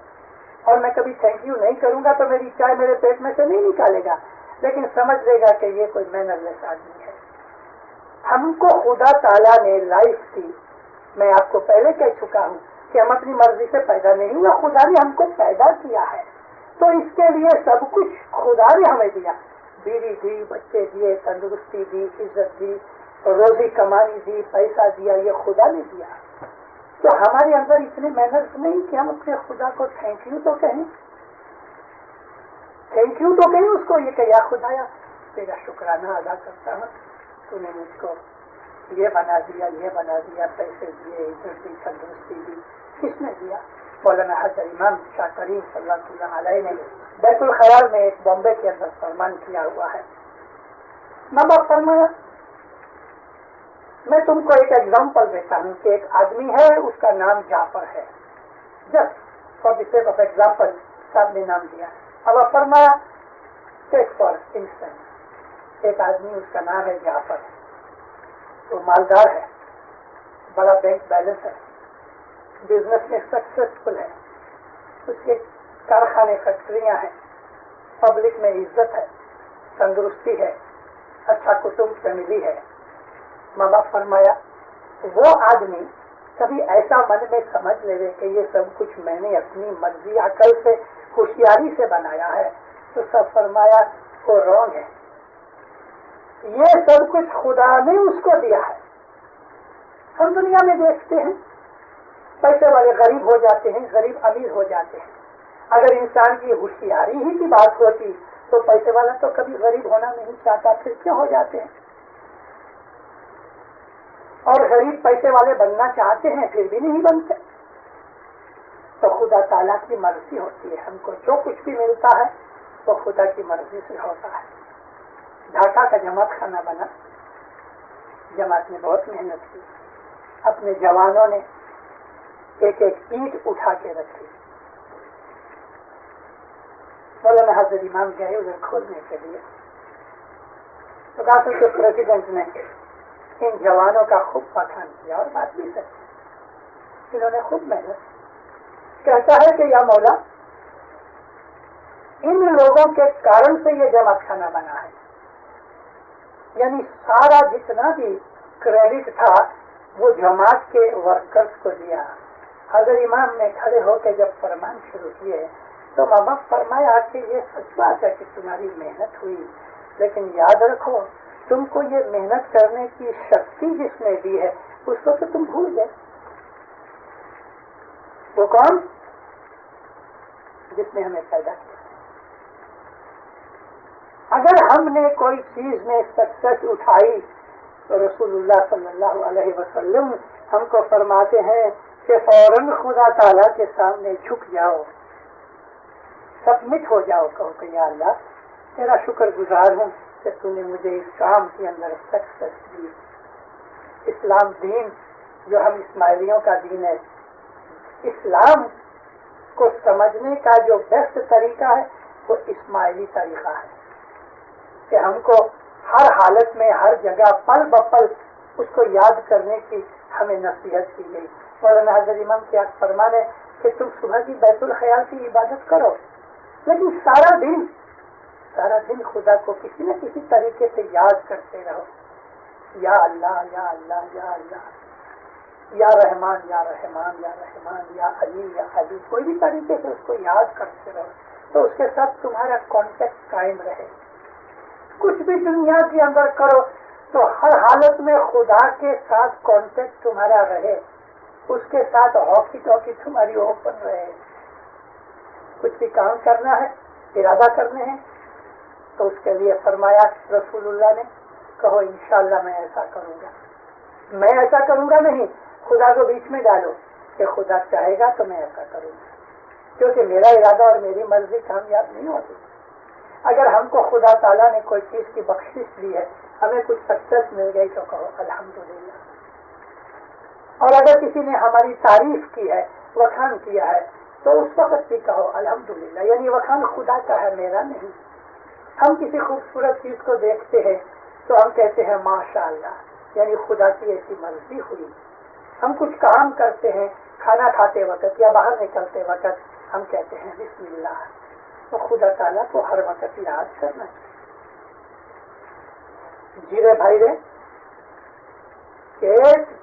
اور میں کبھی تھینک یو نہیں کروں گا تو میری چائے میرے پیٹ میں سے نہیں نکالے گا، لیکن سمجھ لے گا کہ یہ کوئی مینر لیس آدمی ہے۔ ہم کو خدا تعالیٰ نے لائف دی، میں آپ کو پہلے کہہ چکا ہوں کہ ہم اپنی مرضی سے پیدا نہیں ہوئے، خدا نے ہم کو پیدا کیا ہے، تو اس کے لیے سب کچھ خدا نے ہمیں دیا، بیوی دی، بچے دیے، تندرستی دی، عزت دی، روزی کمانی دی، پیسہ دیا، یہ خدا نے دیا۔ تو ہمارے اندر اتنے مینرز نہیں کہ ہم اپنے خدا کو تھینک یو تو کہیں، تھینک یو تو کہیں اس کو، یہ کہ یا خدایا تیرا شکرانہ ادا کرتا ہوں، تو نے مجھ کو یہ بنا دیا، یہ بنا دیا، پیسے دیے، عزت دی، تندرستی دی۔ کس نے دیا؟ مولانا حضرت امام شاہ کریم صلی اللہ علیہ نے بیت الخیال میں ایک بامبے کے اندر فرمان کیا ہوا ہے۔ ماں باپ فرمایا، میں تم کو ایک ایگزامپل دیتا ہوں کہ ایک آدمی ہے، اس کا نام جعفر ہے، just for the sake of example صاحب نے نام دیا۔ اب آپ فرمایا ٹیک فار انسٹنس ایک آدمی، اس کا نام ہے جعفر، وہ مالدار ہے، بڑا بینک بیلنس ہے، بزنس میں سکسیسفل ہے، اس کے کارخانے فیکٹریاں ہیں، پبلک میں عزت ہے، تندرستی ہے، اچھا کٹمب فیملی ہے۔ ماں باپ فرمایا وہ آدمی کبھی ایسا من میں سمجھ لے کہ یہ سب کچھ میں نے اپنی مرضی عقل سے ہوشیاری سے بنایا ہے، تو سب فرمایا وہ رونگ ہے، یہ سب کچھ خدا نے اس کو دیا ہے۔ ہم دنیا میں دیکھتے ہیں پیسے والے غریب ہو جاتے ہیں، غریب امیر ہو جاتے ہیں۔ اگر انسان کی ہوشیاری ہی کی بات ہوتی تو پیسے والا تو کبھی غریب ہونا نہیں چاہتا، پھر کیوں ہو جاتے ہیں؟ اور غریب پیسے والے بننا چاہتے ہیں پھر بھی نہیں بنتے۔ تو خدا تعالیٰ کی مرضی ہوتی ہے، ہم کو جو کچھ بھی ملتا ہے وہ خدا کی مرضی سے ہوتا ہے۔ ڈھاکہ کا جماعت خانہ بنا، جماعت نے بہت محنت کی، اپنے جوانوں نے ایک ایک اینٹ اٹھا کے رکھی۔ مولانا حضرت امام گئے ادھر کھولنے کے لیے، تو کہا کہ پریزیڈنٹ نے ان جوانوں کا خوب پٹھان کیا، اور بات بھی سچ، انہوں نے خوب محنت، کہتا ہے کہ یا مولا ان لوگوں کے کارن سے یہ جماعت خانہ بنا ہے، یعنی سارا جتنا بھی کریڈٹ تھا وہ جماعت کے ورکرز کو دیا۔ حضرت امام نے کھڑے ہو کے جب فرمان شروع کیے تو ماں باپ فرمایا کہ یہ سچ بات ہے کہ تمہاری محنت ہوئی، لیکن یاد رکھو تم کو یہ محنت کرنے کی شکتی جس نے دی ہے اس کو تو تم بھول گئے۔ وہ کون؟ جس نے ہمیں پیدا کیا۔ اگر ہم نے کوئی چیز میں سکسیس اٹھائی تو رسول اللہ صلی اللہ علیہ وسلم ہم کو فرماتے ہیں کہ فوراً خدا تعالیٰ کے سامنے جھک جاؤ، سبمٹ ہو جاؤ، کہو کہ یا اللہ تیرا شکر گزار ہوں کہ تو نے مجھے اس کام کے اندر سکسیس دی۔ اسلام دین جو ہم اسماعیلیوں کا دین ہے، اسلام کو سمجھنے کا جو بیسٹ طریقہ ہے وہ اسماعیلی طریقہ ہے کہ ہم کو ہر حالت میں ہر جگہ پل بپل اس کو یاد کرنے کی ہمیں نصیحت کی گئی۔ مولانا حضرت امام کیا فرمانے کہ تم صبح کی بیت الخیال کی عبادت کرو، لیکن سارا دن خدا کو کسی نہ کسی طریقے سے یاد کرتے رہو، یا اللہ یا اللہ یا اللہ، یا رحمان یا رحمان یا رحمان، یا علی یا علی، کوئی بھی طریقے سے اس کو یاد کرتے رہو تو اس کے ساتھ تمہارا کانٹیکٹ قائم رہے۔ کچھ بھی دنیا کے اندر کرو تو ہر حالت میں خدا کے ساتھ کانٹیکٹ تمہارا رہے، اس کے ساتھ ہاکی ٹاکی تمہاری اوپن رہے۔ کچھ بھی کام کرنا ہے، ارادہ کرنے ہیں تو اس کے لیے فرمایا رسول اللہ نے، کہو انشاءاللہ میں ایسا کروں گا، میں ایسا کروں گا نہیں، خدا کو بیچ میں ڈالو کہ خدا چاہے گا تو میں ایسا کروں گا، کیونکہ میرا ارادہ اور میری مرضی کامیاب نہیں ہوتی۔ اگر ہم کو خدا تعالیٰ نے کوئی چیز کی بخشش دی ہے، ہمیں کچھ سکسیس مل گئی تو کہو الحمدللہ، اور اگر کسی نے ہماری تعریف کی ہے، وکھان کیا ہے تو اس وقت بھی کہو الحمدللہ، یعنی وہ کھانا خدا کا ہے، میرا نہیں۔ ہم کسی خوبصورت چیز کو دیکھتے ہیں تو ہم کہتے ہیں ماشاء اللہ، یعنی خدا کی ایسی مرضی ہوئی۔ ہم کچھ کام کرتے ہیں، کھانا کھاتے وقت یا باہر نکلتے وقت ہم کہتے ہیں بسم اللہ، تو خدا تعالیٰ کو ہر وقت یاد کرنا چاہیے۔ جیرے بھائی رے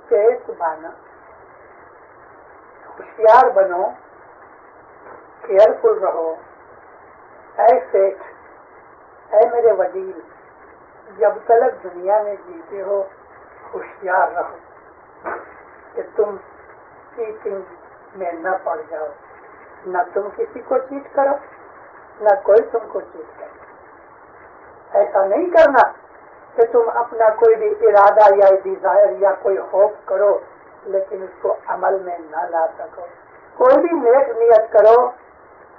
چیت بانا، ہوشیار بنو، کیئرفل رہو۔ اے سیٹھ، اے میرے وزیر، جب تلک دنیا میں جیتے ہو ہوشیار رہو کہ تم چیٹنگ میں نہ پڑ جاؤ، نہ تم کسی کو چیٹ کرو نہ کوئی تم کو چیٹ کرے۔ ایسا نہیں کرنا کہ تم اپنا کوئی بھی ارادہ یا ڈیزائر یا کوئی ہوپ کرو لیکن اس کو عمل میں نہ لا سکو۔ کوئی بھی نیک نیت کرو،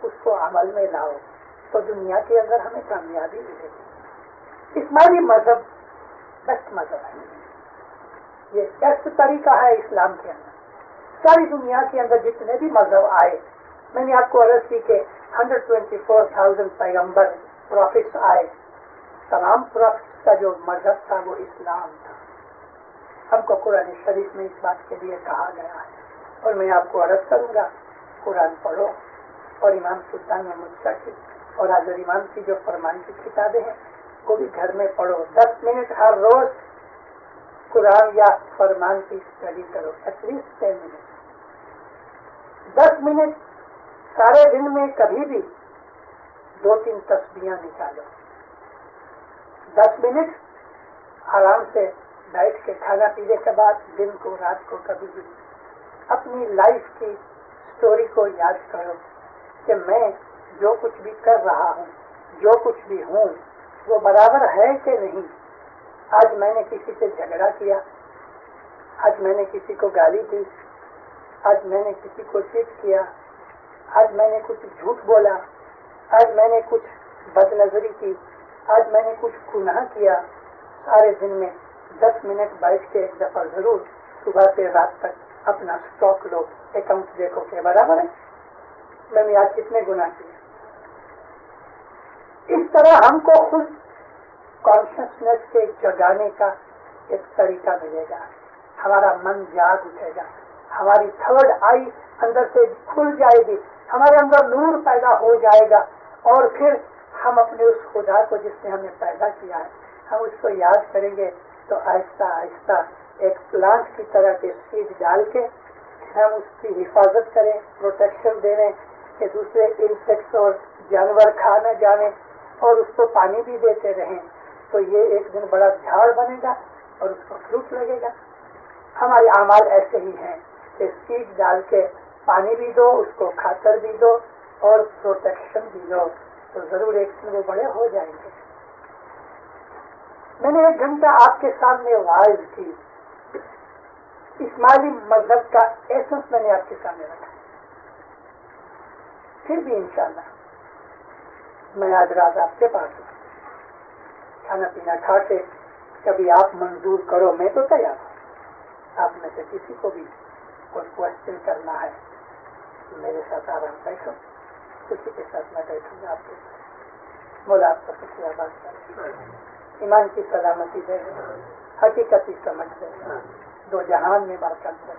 اس کو عمل میں لاؤ تو دنیا کے اندر ہمیں کامیابی ملے گی۔ اسماعیلی مذہب بیسٹ مذہب ہے، یہ بیسٹ طریقہ ہے اسلام کے اندر۔ ساری دنیا کے اندر جتنے بھی مذہب آئے، میں نے آپ کو عرض کی کہ 124,000 پیغمبر پروفٹس آئے، تمام پروفٹس کا جو مذہب تھا وہ اسلام تھا۔ ہم کو قرآن شریف میں اس بات کے لیے کہا گیا ہے، اور میں آپ کو عرض کروں گا قرآن پڑھو، اور امام سلطان محمود شاہ کی اور حضرت امام کی جو فرمان کی کتابیں ہیں وہ بھی گھر میں پڑھو۔ 10 منٹ ہر روز قرآن یا فرمان کی اسٹڈی کرو، ایٹ لیسٹ 10 منٹ۔ 10 منٹ سارے دن میں کبھی بھی 2-3 تسبیحاں نکالو۔ 10 منٹ آرام سے بیٹھ کے کھانا پینے کے بعد دن کو رات کو کبھی بھی اپنی لائف کی سٹوری کو یاد کرو کہ میں جو کچھ بھی کر رہا ہوں، جو کچھ بھی ہوں، وہ برابر ہے کہ نہیں۔ آج میں نے کسی سے جھگڑا کیا، آج میں نے کسی کو گالی دی، آج میں نے کسی کو چیٹ کیا، آج میں نے کچھ جھوٹ بولا، آج میں نے کچھ بد نظری کی، آج میں نے کچھ گناہ کیا۔ سارے دن میں 10 منٹ بیٹھ کے ایک دفعہ ضرور صبح سے رات تک اپنا اسٹاک لو، اکاؤنٹ دیکھو کہ برابر ہے میں نے آج کتنے گناہ کیے۔ اس طرح ہم کو خود کانشیسنیس کے جگانے کا ایک طریقہ ملے گا، ہمارا من جاگ اٹھے گا، ہماری تھرڈ آئی اندر سے کھل جائے گی، ہمارے اندر نور پیدا ہو جائے گا، اور پھر ہم اپنے اس خدا کو جس نے ہمیں پیدا کیا ہے ہم اس کو یاد کریں گے، تو آہستہ آہستہ ایک پلانٹ کی طرح کے سیڈ ڈال کے ہم اس کی حفاظت کریں، پروٹیکشن دے رہے کہ دوسرے انسیکٹس اور جانور کھا نہ جانے، اور اس کو پانی بھی دیتے رہیں، تو یہ ایک دن بڑا جھاڑ بنے گا اور اس کو فروٹ لگے گا۔ ہمارے اعمال ایسے ہی ہیں کہ سیڈ ڈال کے پانی بھی دو، اس کو کھاتر بھی دو اور پروٹیکشن بھی دو، تو ضرور ایک دن وہ بڑے ہو جائیں گے۔ میں نے 1 گھنٹہ آپ کے سامنے وعظ کی، اسماعیلی مذہب کا ایسنس میں نے آپ کے سامنے رکھا، پھر بھی انشاءاللہ میں آج رات آپ کے پاس ہوں، کھانا پینا کھا کے کبھی آپ منظور کرو، میں تو تیار ہوں۔ آپ میں سے کسی کو بھی کوئی کوشچن کرنا ہے میرے ساتھ آرام بیٹھو، کسی کے ساتھ میں بیٹھوں گا آپ کے ساتھ۔ مولا آپ کو شکریہ بات کرے، ایمان کی سلامتی دے، حقیقتی سمجھ دے، 2 جہان میں برکت دے،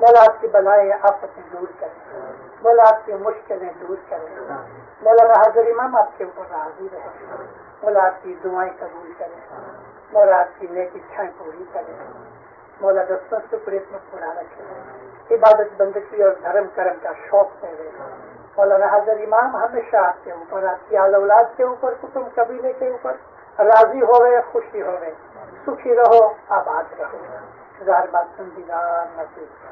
مولا آپ کی بلائیں آفتیں دور کرے، مولا آپ کی مشکلیں دور کرے، مولانا حاضر امام آپ کے اوپر راضی رہے، مولا آپ کی دعائیں قبول کرے، مولا آپ کی نیک اچھائیں پوری کرے، مولا دستوں سے پریتن پورا رکھے، عبادت بندگی اور دھرم کرم کا شوق دے دے۔ مولانا حاضر امام ہمیشہ آپ کے اوپر، آپ کی آل اولاد کے اوپر، کٹمب قبیلے کے اوپر راضی ہوئے، خوشی ہوئے، سکھی رہو، آباد رہو، ظاہر بات سمجھدار نصیب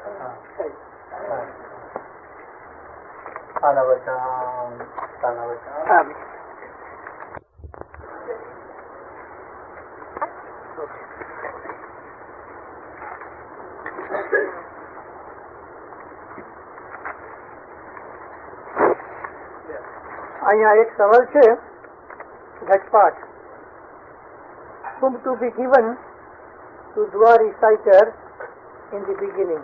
અહીંયા એક સવાલ છે ગજપાઠ. Whom to be given to dua reciter in the beginning.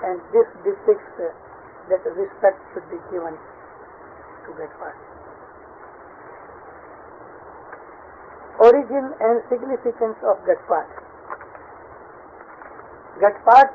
and this depicts that respect should be given to Gatpat. Origin and significance of Gatpat. Gatpat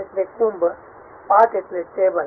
એટલે કુંભ પાટ એટલે ટેબલ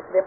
એટલે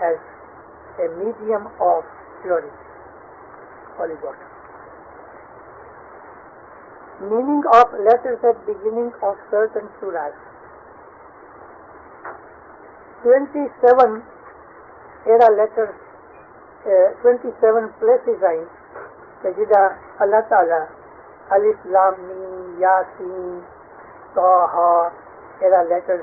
as a medium of purity, holy water. Meaning of letters at beginning of certain surahs. 27 era letters, 27 places are in Jida Allah Ta'ala, Alif Lam Mim, Yasin, Taha, era letters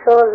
6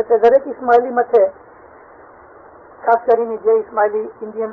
એટલે દરેક ઇસ્માઇલી મથે ખાસ કરીને જે Ismaili Indian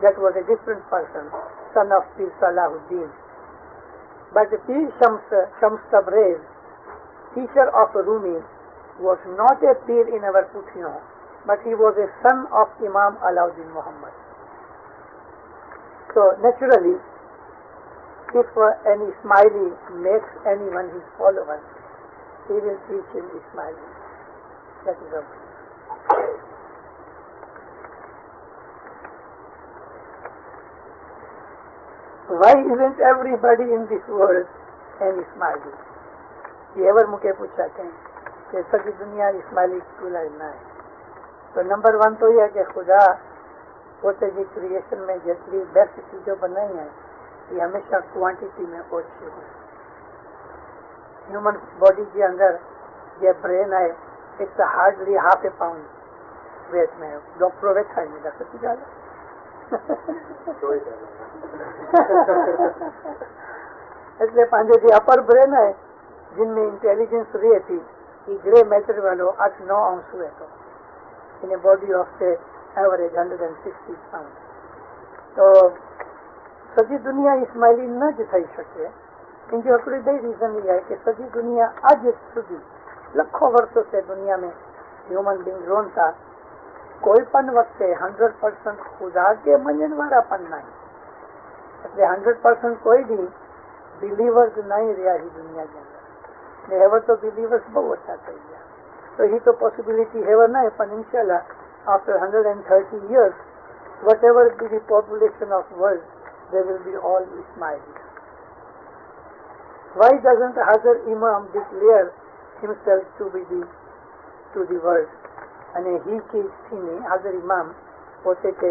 that was a different person, son of Pir Salahuddin. But Pir Shams Tabriz teacher of Rumi was not a peer in our Puthiyon, but he was a son of Imam Alauddin Muhammad. So naturally, if an Ismaili makes anyone his follower, he will teach him Ismaili. That is all. Why isn't everybody in this world an Ismaili? یہ ever مجھے پوچھا کہ ساری دنیا اسماعیلی نہ ہے. تو number 1 تو یہ ہے کہ خدا ہوتے جی کریشن میں جتنی بیسٹ چیزیں بنائی ہیں یہ ہمیشہ کوانٹٹی میں اوچھی ہوں. ہیومن باڈی کے اندر یہ برین ہے it's hardly ½ a pound weight میں. ڈاکٹر ویٹھا نہیں جا سکتی گل اس لیے پانچے جی اپر برین ہے جن میں انٹیلیجنس رہی تھی کہ گرے میٹر والو 8-9 ounce ہوئے تو ان باڈی آف سے ایوریج 160 pounds. تو سجی دنیا اسماعیلی نہ جتائی سکے ان جو ہکڑی دئی ریزن یہ ہے کہ سجی دنیا اج سدھی لکھوں برسوں سے دنیا میں ہیومن بینگ رون تھا. کوئی پن وقت 100% خدا کے منجن والا پن نہیں. એટલે 100% کوئی بھی بلیورز نہیں رہا ہی دنیا کے اندر. ہیور تو بلیورز بہت اچھا کر گیا. تو ہی تو پاسبلٹی ہیور نہ ہے پن انشاءاللہ after 130 years whatever be the population of world they will be all Ismailis. Why doesn't Hazrat Imam declare himself to the world? અને હી ચીજ થી ને હાજર ઇમામ પોતે કે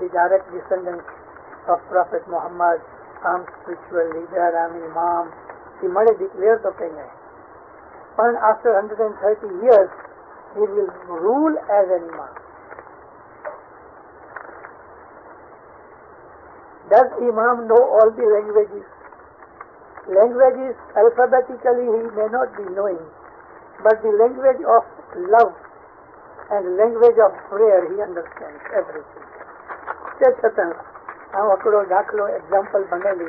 the direct descendants of Prophet Muhammad, I'm spiritual leader, I'm imam. he મળે declare તો કઈ નહીં. પણ after 130 years he will rule as an imam. Does imam know all the languages? Languages alphabetically he may not be knowing, but the language of love and language of prayer he understands everything. તે છતાં આ આંકડો દાખલો example બનેલી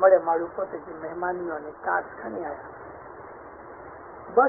મળે માળું પોતે જે મહેમાનીઓને card ખણી આવ્યા. 2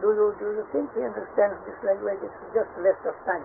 do you think he understands this language? It's just waste of time.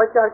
2-4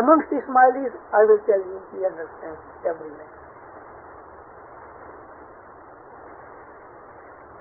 amongst Ismailis I will tell you he understands every language.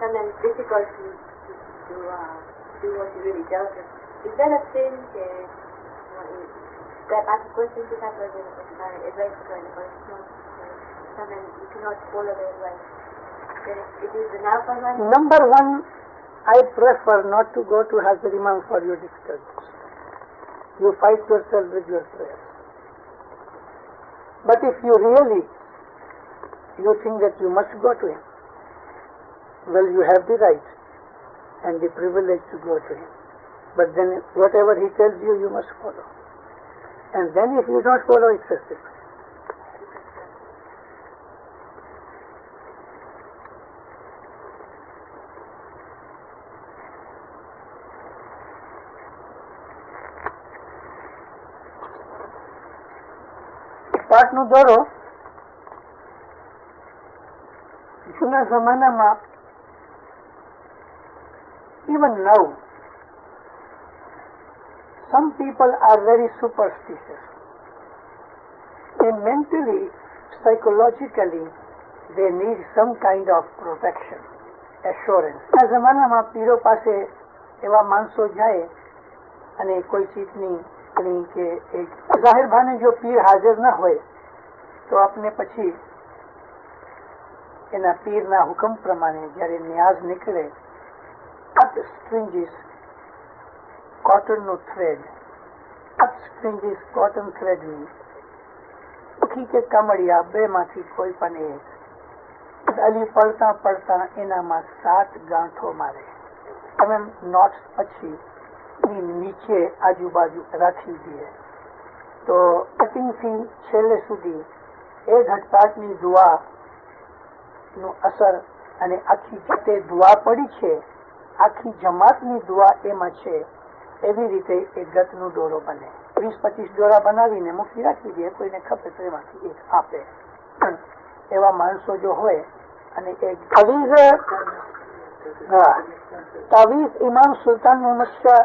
Sometimes difficult to do what he really tells us. Is that a sin? That ask questions to have is like the first one. some and you cannot follow their advice, then it is enough advice? Number one, I prefer not to go to Hazrat Imam for your difficulties. You fight yourself with your prayers. But if you think that you must go to him, well, you have the right and the privilege to go to him. But then whatever he tells you, you must follow. And then if you don't follow, it's a sin. પાઠનું દોરો જૂના જમાનામાં even now some people are very superstitious and mentally, psychologically they need some kind of protection, assurance. આ જમાનામાં પીરો પાસે એવા માણસો જાય અને કોઈ ચીજની કે જાહેર ભાને જો પીર હાજર ન હોય તો આપને પછી એના પીરના હુકમ પ્રમાણે જયારે ન્યાઝ નીકળે up stringes cottonનું thread, up stringes cotton threadની સુખી કે કમળિયા બેમાંથી કોઈ પણ એક અલી પડતા પડતા એનામાં 7 ગાંઠો મારે. તમે નોટ્સ પછી નીચે આજુબાજુ રાખી દઈએ તો કટિંગથી છેલ્લે સુધી એ ઘટપાટની દુઆનું અસર અને આખી જે દુઆ પડી છે આખી જમાતની દુઆ એમાં છે એવી રીતે એક ગતનો દોરો બને. 20-25 દોરા બનાવીને મૂકી રાખી દે, કોઈને ખપે તો એમાંથી એક આપે. એવા માણસો જો હોય અને એક તાવીઝ ઇમામ સુલતાન મોહમ્મદ શાહ,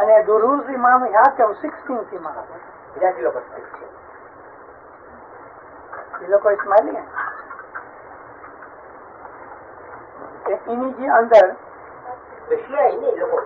અને દુરૂઝ ઇમામ હાકમ 16th ઇમામ. એ લોકો ઇસ્માઇલી એની જે અંદર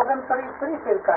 39 ફિરકા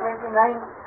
29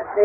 એટલે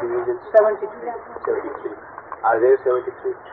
divisions. 73. Are there 73?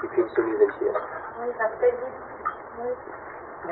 Between Sunnis and Shia.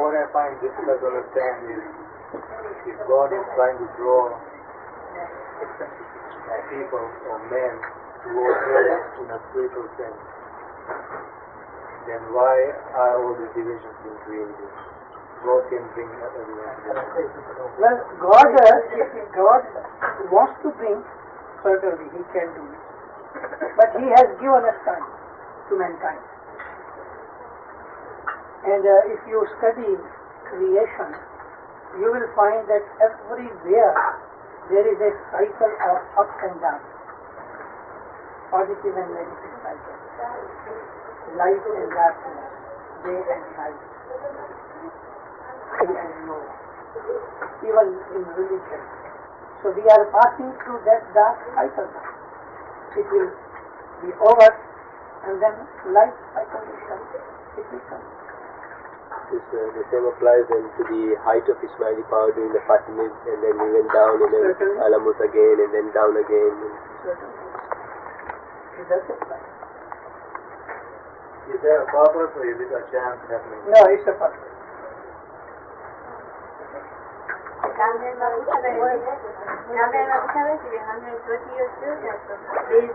What I find difficult to understand is if God is trying to draw people or men towards Him in a spiritual sense, then why are all these divisions being created? God can bring everyone together. Well, if God wants to bring, certainly He can do it. But He has given a sign to mankind. And if you study creation, you will find that everywhere there is a cycle of ups and downs, positive and negative cycle, light and darkness, day and night, high and low, even in religion. So we are passing through that dark cycle now. It will be over, and then life cycle will come. It will come. The same applies then to the height of Ismaili power during the Fatimids, and then we went down and then Certainly. Alamut again and then down again. Certainly. It does apply. Is there a purpose or is it a chance happening? No, it's a purpose. Ramdevમાં પૂછાવે છે કે 120 years still has some days.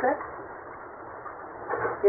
છે કે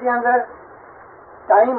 જે અંદર time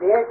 date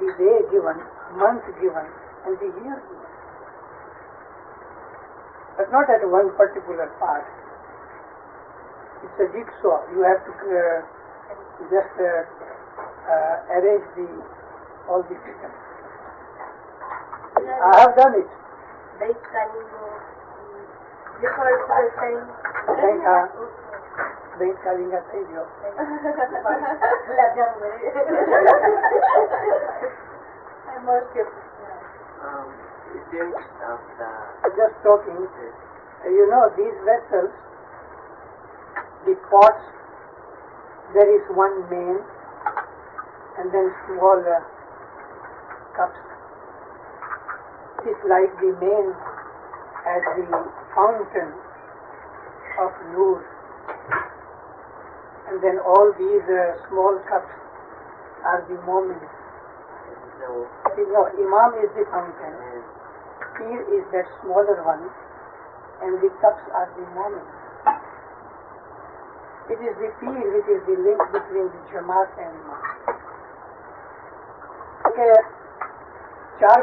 the day given, month given, and the year given. But not at one particular part. It's a jigsaw. You have to just arrange all the pieces. I have done it. Bait kalinga થઈ ગયો. Just talking, you know, these vessels, the pots, there is one main and then small cups. It is like the main as the fountain of Noor, and then all these small cups are the moments. No, Imam is the fountain, Peer is that smaller one, and the cups are the moments. It is the Peer which is the link between the Jamaat and Imam. Okay, 4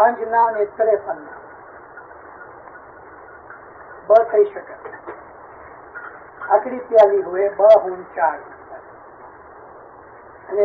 5 ના અને 53 ના 2 થઈ શકે. આકડી પ્યાલી હોય 2 હું 4 અને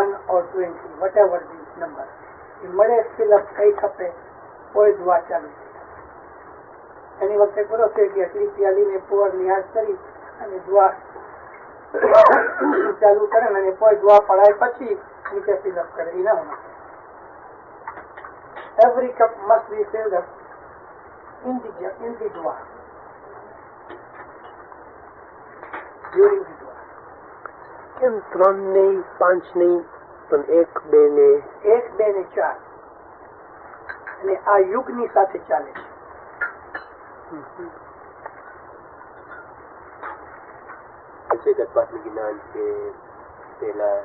1 or 20, whatever the number, મળે fill up કઈ ખપે કોઈ દુઆ ચાલુ થઈ. એની વખતે પૂરો થયો કે આટલી પ્યાલીને પોર નિહાળ કરી અને દુઆ ચાલુ કરે અને કોઈ દુઆ પડાય પછી નીચે ફિલઅપ કરે. એ ના હોના. Every cup must be filled up in the dua, during the dua. કેમ 3 નહીં 5 નહીં પણ 1 2 ને 1 2 ને 4 અને આ યુગની સાથે ચાલે છે. પછી ગટપાટની જ્ઞાન છે પેલા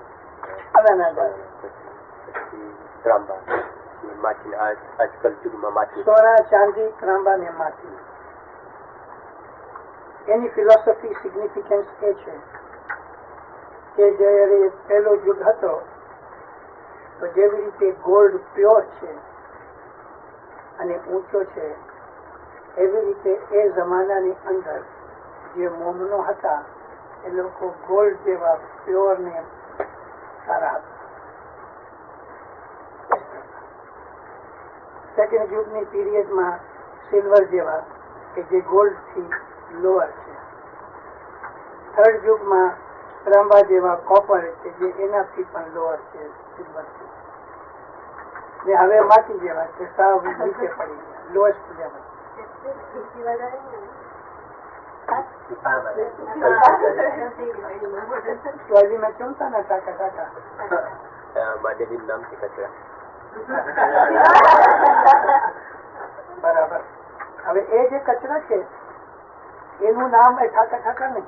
પછી ત્રાંબા માછી આજકાલ યુગમાં માછી સોના ચાંદી ત્રાંબા ને માટી. એની ફિલોસોફી સિગ્નિફિકન્સ એ છે કે જ્યારે પહેલો યુગ હતો તો જેવી રીતે ગોલ્ડ પ્યોર છે અને ઊંચો છે, એવી રીતે એ જમાનાની અંદર જે મોમનો હતા એ લોકો ગોલ્ડ જેવા પ્યોર ને સારા હતા. સેકન્ડ યુગની પીરિયડમાં સિલ્વર જેવા કે જે ગોલ્ડથી લોઅર છે. થર્ડ યુગમાં ત્રાંબા જેવા કોપર છે જે એનાથી પણ લોઅર છે સિલ્વરથી. ને હવે માટી જેવા છે સાવ નીચે પડી ગયા, લોએસ્ટ લેવલ. તો હજી મેં ચૂમતા ના કાકા કાકા માધેવી નામ છે કચરા. બરાબર. હવે એ જે કચરા છે એનું નામ એ ખાતા ખાતા નહીં.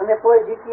અને કોઈ જીકી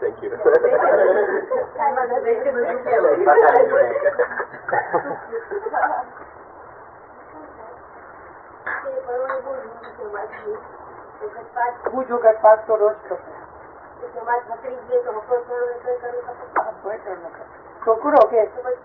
Thank you. પૂછો ઘટપાટ તો રોજ ખપે છોકરો કે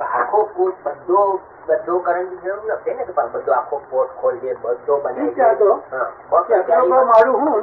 આખો પોટ બધો કરવાની જરૂર નથી ને, બધો આખો પોટ ખોલીએ બધો બનાવી મારું હું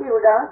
એ ઉડા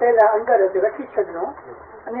પહેલા અંદર રખી છડનો અને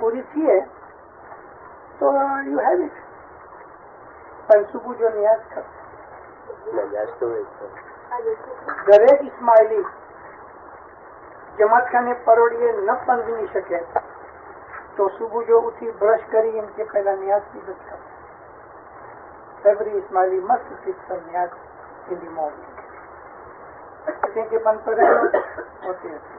પૂરી થઈએ તો યુ હેવ ઇટ પણ સુબહ જો ન્યાજ કર દરેક ઇસ્માઇલી જમાતખાને પરોડીએ ન પણ વિની શકે તો સુબહ જો ઉઠી બ્રશ કરી એમ કે પહેલા ન્યાજ ની બચ કરો. Every Ismaili must sit for niyaz in the morning કે પણ કરે હોતી હતી.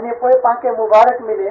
અને કોઈ પાકે મુબારક મિલે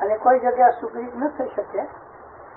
અને કોઈ જગ્યા સુપ્રીત ન થઈ શકે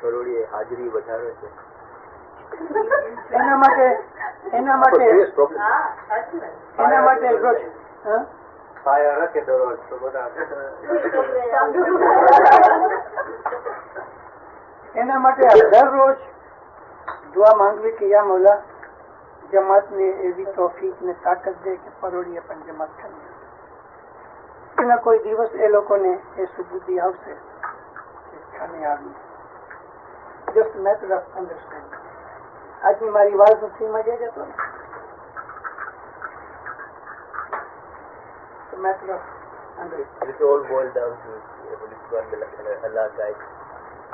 કરોડીએ હાજરી વધારે છે એના માટે રોજ છાયા રાખે દરરોજ તો બધા એના માટે દરરોજ દુઆ માંગવી કે યા મૌલા જમાત ને એવી તોફીક ને તાકાત દે કે પરોડીએ પણ જમાત કરી એના કોઈ દિવસ એ લોકોને એ સુબુદ્ધિ આવશે કે કામયાબી જસ્ટ મેટર ઓફ અન્ડરસ્ટેન્ડિંગ. આજની મારી વાત થી મજા જતો ને matter of understanding It all boils down to Allah guides.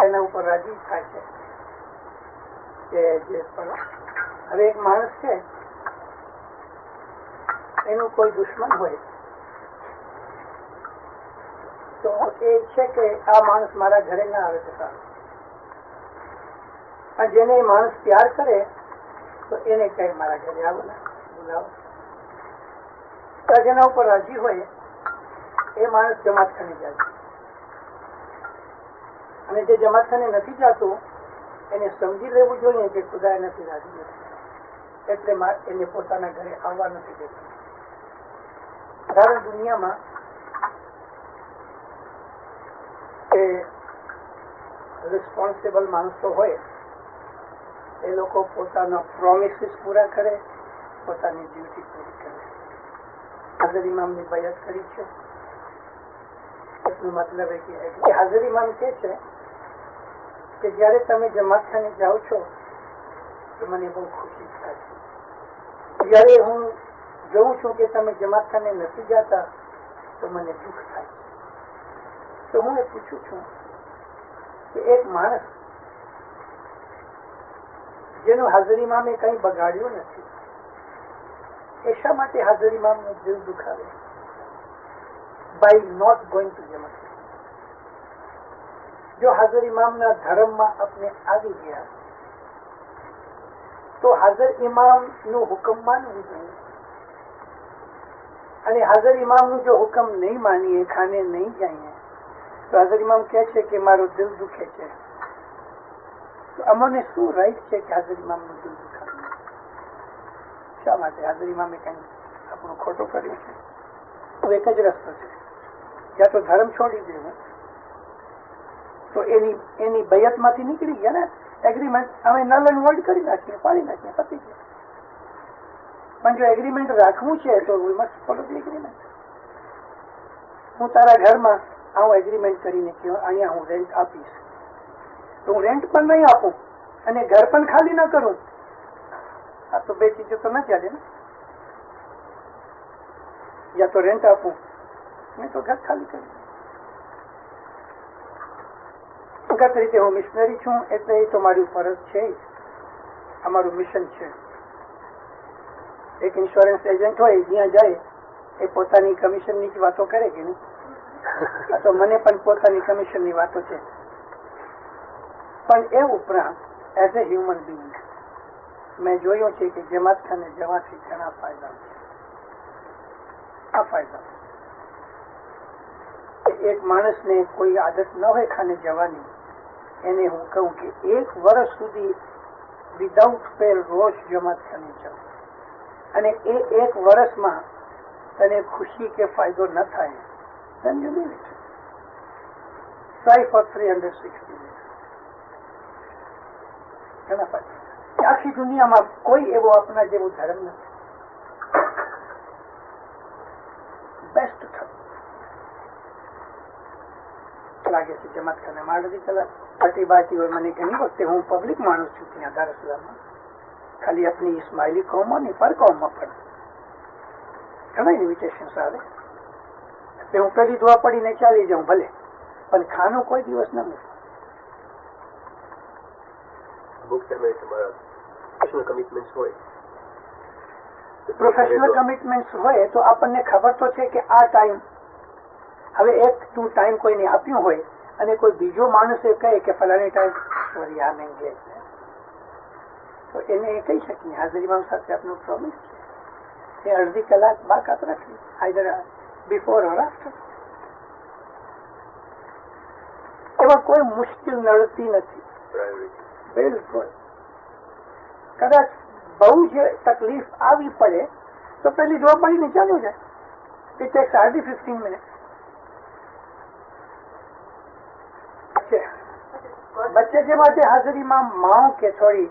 એના ઉપર રાજી થાય છે કે જે હવે એક માણસ છે એનું કોઈ દુશ્મન હોય તો એ છે કે આ માણસ મારા ઘરે ના આવે તો સારું અને જેને એ માણસ પ્યાર કરે તો એને કહે મારા ઘરે આવો ને બોલાવો તો જેના ઉપર રાજી હોય એ માણસ જમાતખાને જાય છે અને જે જમાતખાને નથી જતું એને સમજી લેવું જોઈએ કે ખુદા એનાથી રાજી નથી એટલે એને પોતાના ઘરે આવવા નથી દેતું. સાધારણ દુનિયામાં એ રિસ્પોન્સિબલ માણસો હોય એ લોકો પોતાના પ્રોમિસીસ પૂરા કરે પોતાની ડ્યુટી પૂરી કરે. હાજર ઇમામની બયાત કરી છે એટલું મતલબ એ કે હાજર ઇમામ કે છે કે જયારે તમે જમાતખાને જાઓ છો તો મને બહુ ખુશી થાય છે. જયારે હું જોઉં છું કે તમે જમાતખાને નથી જતા તો મને દુઃખ થાય છે. તો હું એ પૂછું છું કે એક માણસ જેનું હાજર ઇમામે કંઈ બગાડ્યું નથી એ શા માટે હાજર ઇમામનું દિલ દુખાવે બાય નોટ ગોઈંગ ટુ જમાત? જો હાજર ઇમામના ધર્મમાં આપણે આવી ગયા તો હાજર ઇમામનું હુકમ માનવું જોઈએ અને હાજર ઇમામનું જો હુકમ નહીં માનીએ ખાને નહીં જઈએ તો હાજર ઇમામ કહે છે કે મારું દિલ દુખે છે તો અમને શું રાઈટ છે કે હાજર ઇમામનું દિલ દુખાવે? શા માટે? હાજર ઇમામે કંઈ આપણું ખોટું કર્યું છે? તો એક જ રસ્તો છે, યા તો ધર્મ છોડી દેવું તો એની બયતમાંથી નીકળી ગયા ને એગ્રીમેન્ટ અમે નલ એન્ડ વોઇડ કરી નાખીએ પાડી નાખીએ પતી ગયા. પણ જો એગ્રીમેન્ટ રાખવું છે તો we must follow the agreement. હું તારા ઘરમાં આવું એગ્રીમેન્ટ કરીને કે અહીંયા હું રેન્ટ આપીશ, તો હું રેન્ટ પણ નહીં આપું અને ઘર પણ ખાલી ન કરું. આ તો બે ચીજો તો ન ચાલે ને. યા તો રેન્ટ આપું નહીં તો ઘર ખાલી કરું. ગત રીતે હું મિશનરી છું એટલે એ તો મારી ફરજ છે જ, અમારું મિશન છે. એક ઇન્સ્યોરન્સ એજન્ટ હોય જ્યાં જાય એ પોતાની કમિશનની જ વાતો કરે કે નહીં. આ તો મને પણ પોતાની કમિશનની વાતો છે. પણ એ ઉપરાંત એઝ એ હ્યુમન બિંગ મેં જોયું છે કે જમાતખાને જવાથી ઘણા ફાયદા છે. આ ફાયદા એક માણસને કોઈ આદત ન હોય ખાને જવાની, એને હું કહું કે 1 વર્ષ સુધી વિધાઉટ ફેલ રોજ જમાતખાને જાઓ અને એ 1 વર્ષમાં તને ખુશી કે ફાયદો ન થાય, then you leave it. Try for 360 days. ઘણા ફાયદા. આખી દુનિયામાં કોઈ એવો આપણા જેવો ધર્મ નથી. બેસ્ટ લાગે છે જમાતખાનામાં અડધી કલાક પ્રતિભાતી હોય. મને ઘણી વખતે હું પબ્લિક માણસ છું ત્યાં દારસલામમાં, ખાલી આપની ઇસ્માઇલી કોમો નહીં પર કોમમાં પણ ઘણા ઇન્વિટેશન આવે. હું પેલી દુઆ પડીને ચાલી જાઉં ભલે, પણ ખાનું કોઈ દિવસ ન મળે. પ્રોફેશનલ કમિટમેન્ટ હોય તો આપણને ખબર તો છે કે આ ટાઈમ, હવે એક તું ટાઈમ કોઈને આપ્યું હોય અને કોઈ બીજો માણસ એ કહે કે ફલાણી ટાઈમ સોરી આમ એંગેજ, તો એને એ કહી શકીએ હાજરીમાં સાથે આપનો પ્રોમિસ છે એ અડધી કલાક બાકાત રાખી, આઈધર બિફોર ઓર આફ્ટર. એમાં કોઈ મુશ્કેલ નડતી નથી. બિલકુલ. કદાચ બહુ જ તકલીફ આવી પડે તો પેલી દુઆ પડીને ચાલ્યો જાય. It takes hardly 15 minute. બચ્ચે જે માટે હાજરીમાં માઓ કે થોડી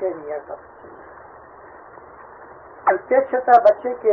10 years of તે છતાં બચ્ચે કે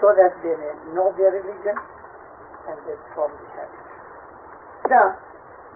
so that they may know their religion and they form the habit.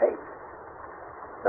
થઈ તો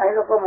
અહીં લોકો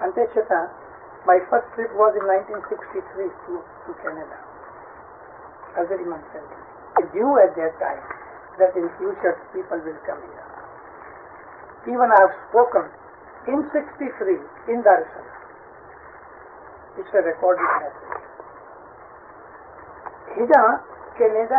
અને તે છતાં my first trip was in 1963 to Canada. Hazariman Center. I knew at that time that in future people will come here. Even I have spoken in 63 in Dar es Salaam. It's a recorded message. Here, Canada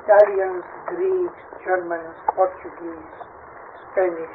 Italians, Greeks, Germans, Portuguese, Spanish,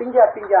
50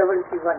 71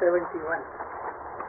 71.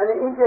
અને ઇનકે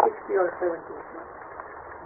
60 or 70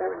70.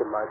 Jamaat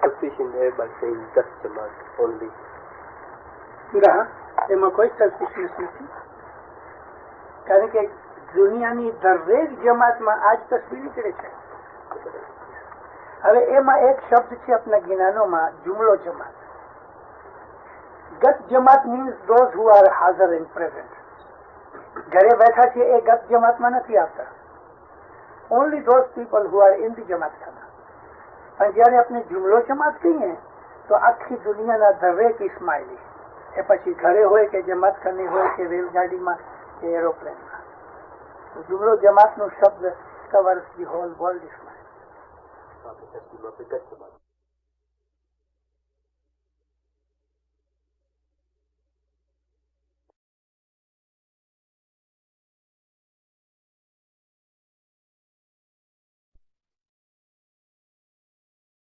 selfish in there by saying just Jamaat only. ના એમાં કોઈ સેલ્ફિશનેસ નથી. કારણ કે દુનિયાની દરેક જમાતમાં આ જ તસવીર નીકળે છે. હવે એમાં એક શબ્દ છે આપણા જ્ઞાનોમાં, જુમલો જમાત. ગત જમાત મીન્સ ધોઝ હુ આર હાજર એન્ડ પ્રેઝન્ટ. ઘરે બેઠા છે એ ગત જમાતમાં નથી આવતા. Only those people who are in the Jamat Khana. પણ જયારે આપણે જુમલો જમાત કહીએ તો આખી દુનિયાના દરેક ઇસ્માઇલી, એ પછી ઘરે હોય કે જમાત ખાની હોય કે રેલગાડીમાં કે એરોપ્લેનમાં, જુમલો જમાતનો શબ્દ covers the hall world Ismail.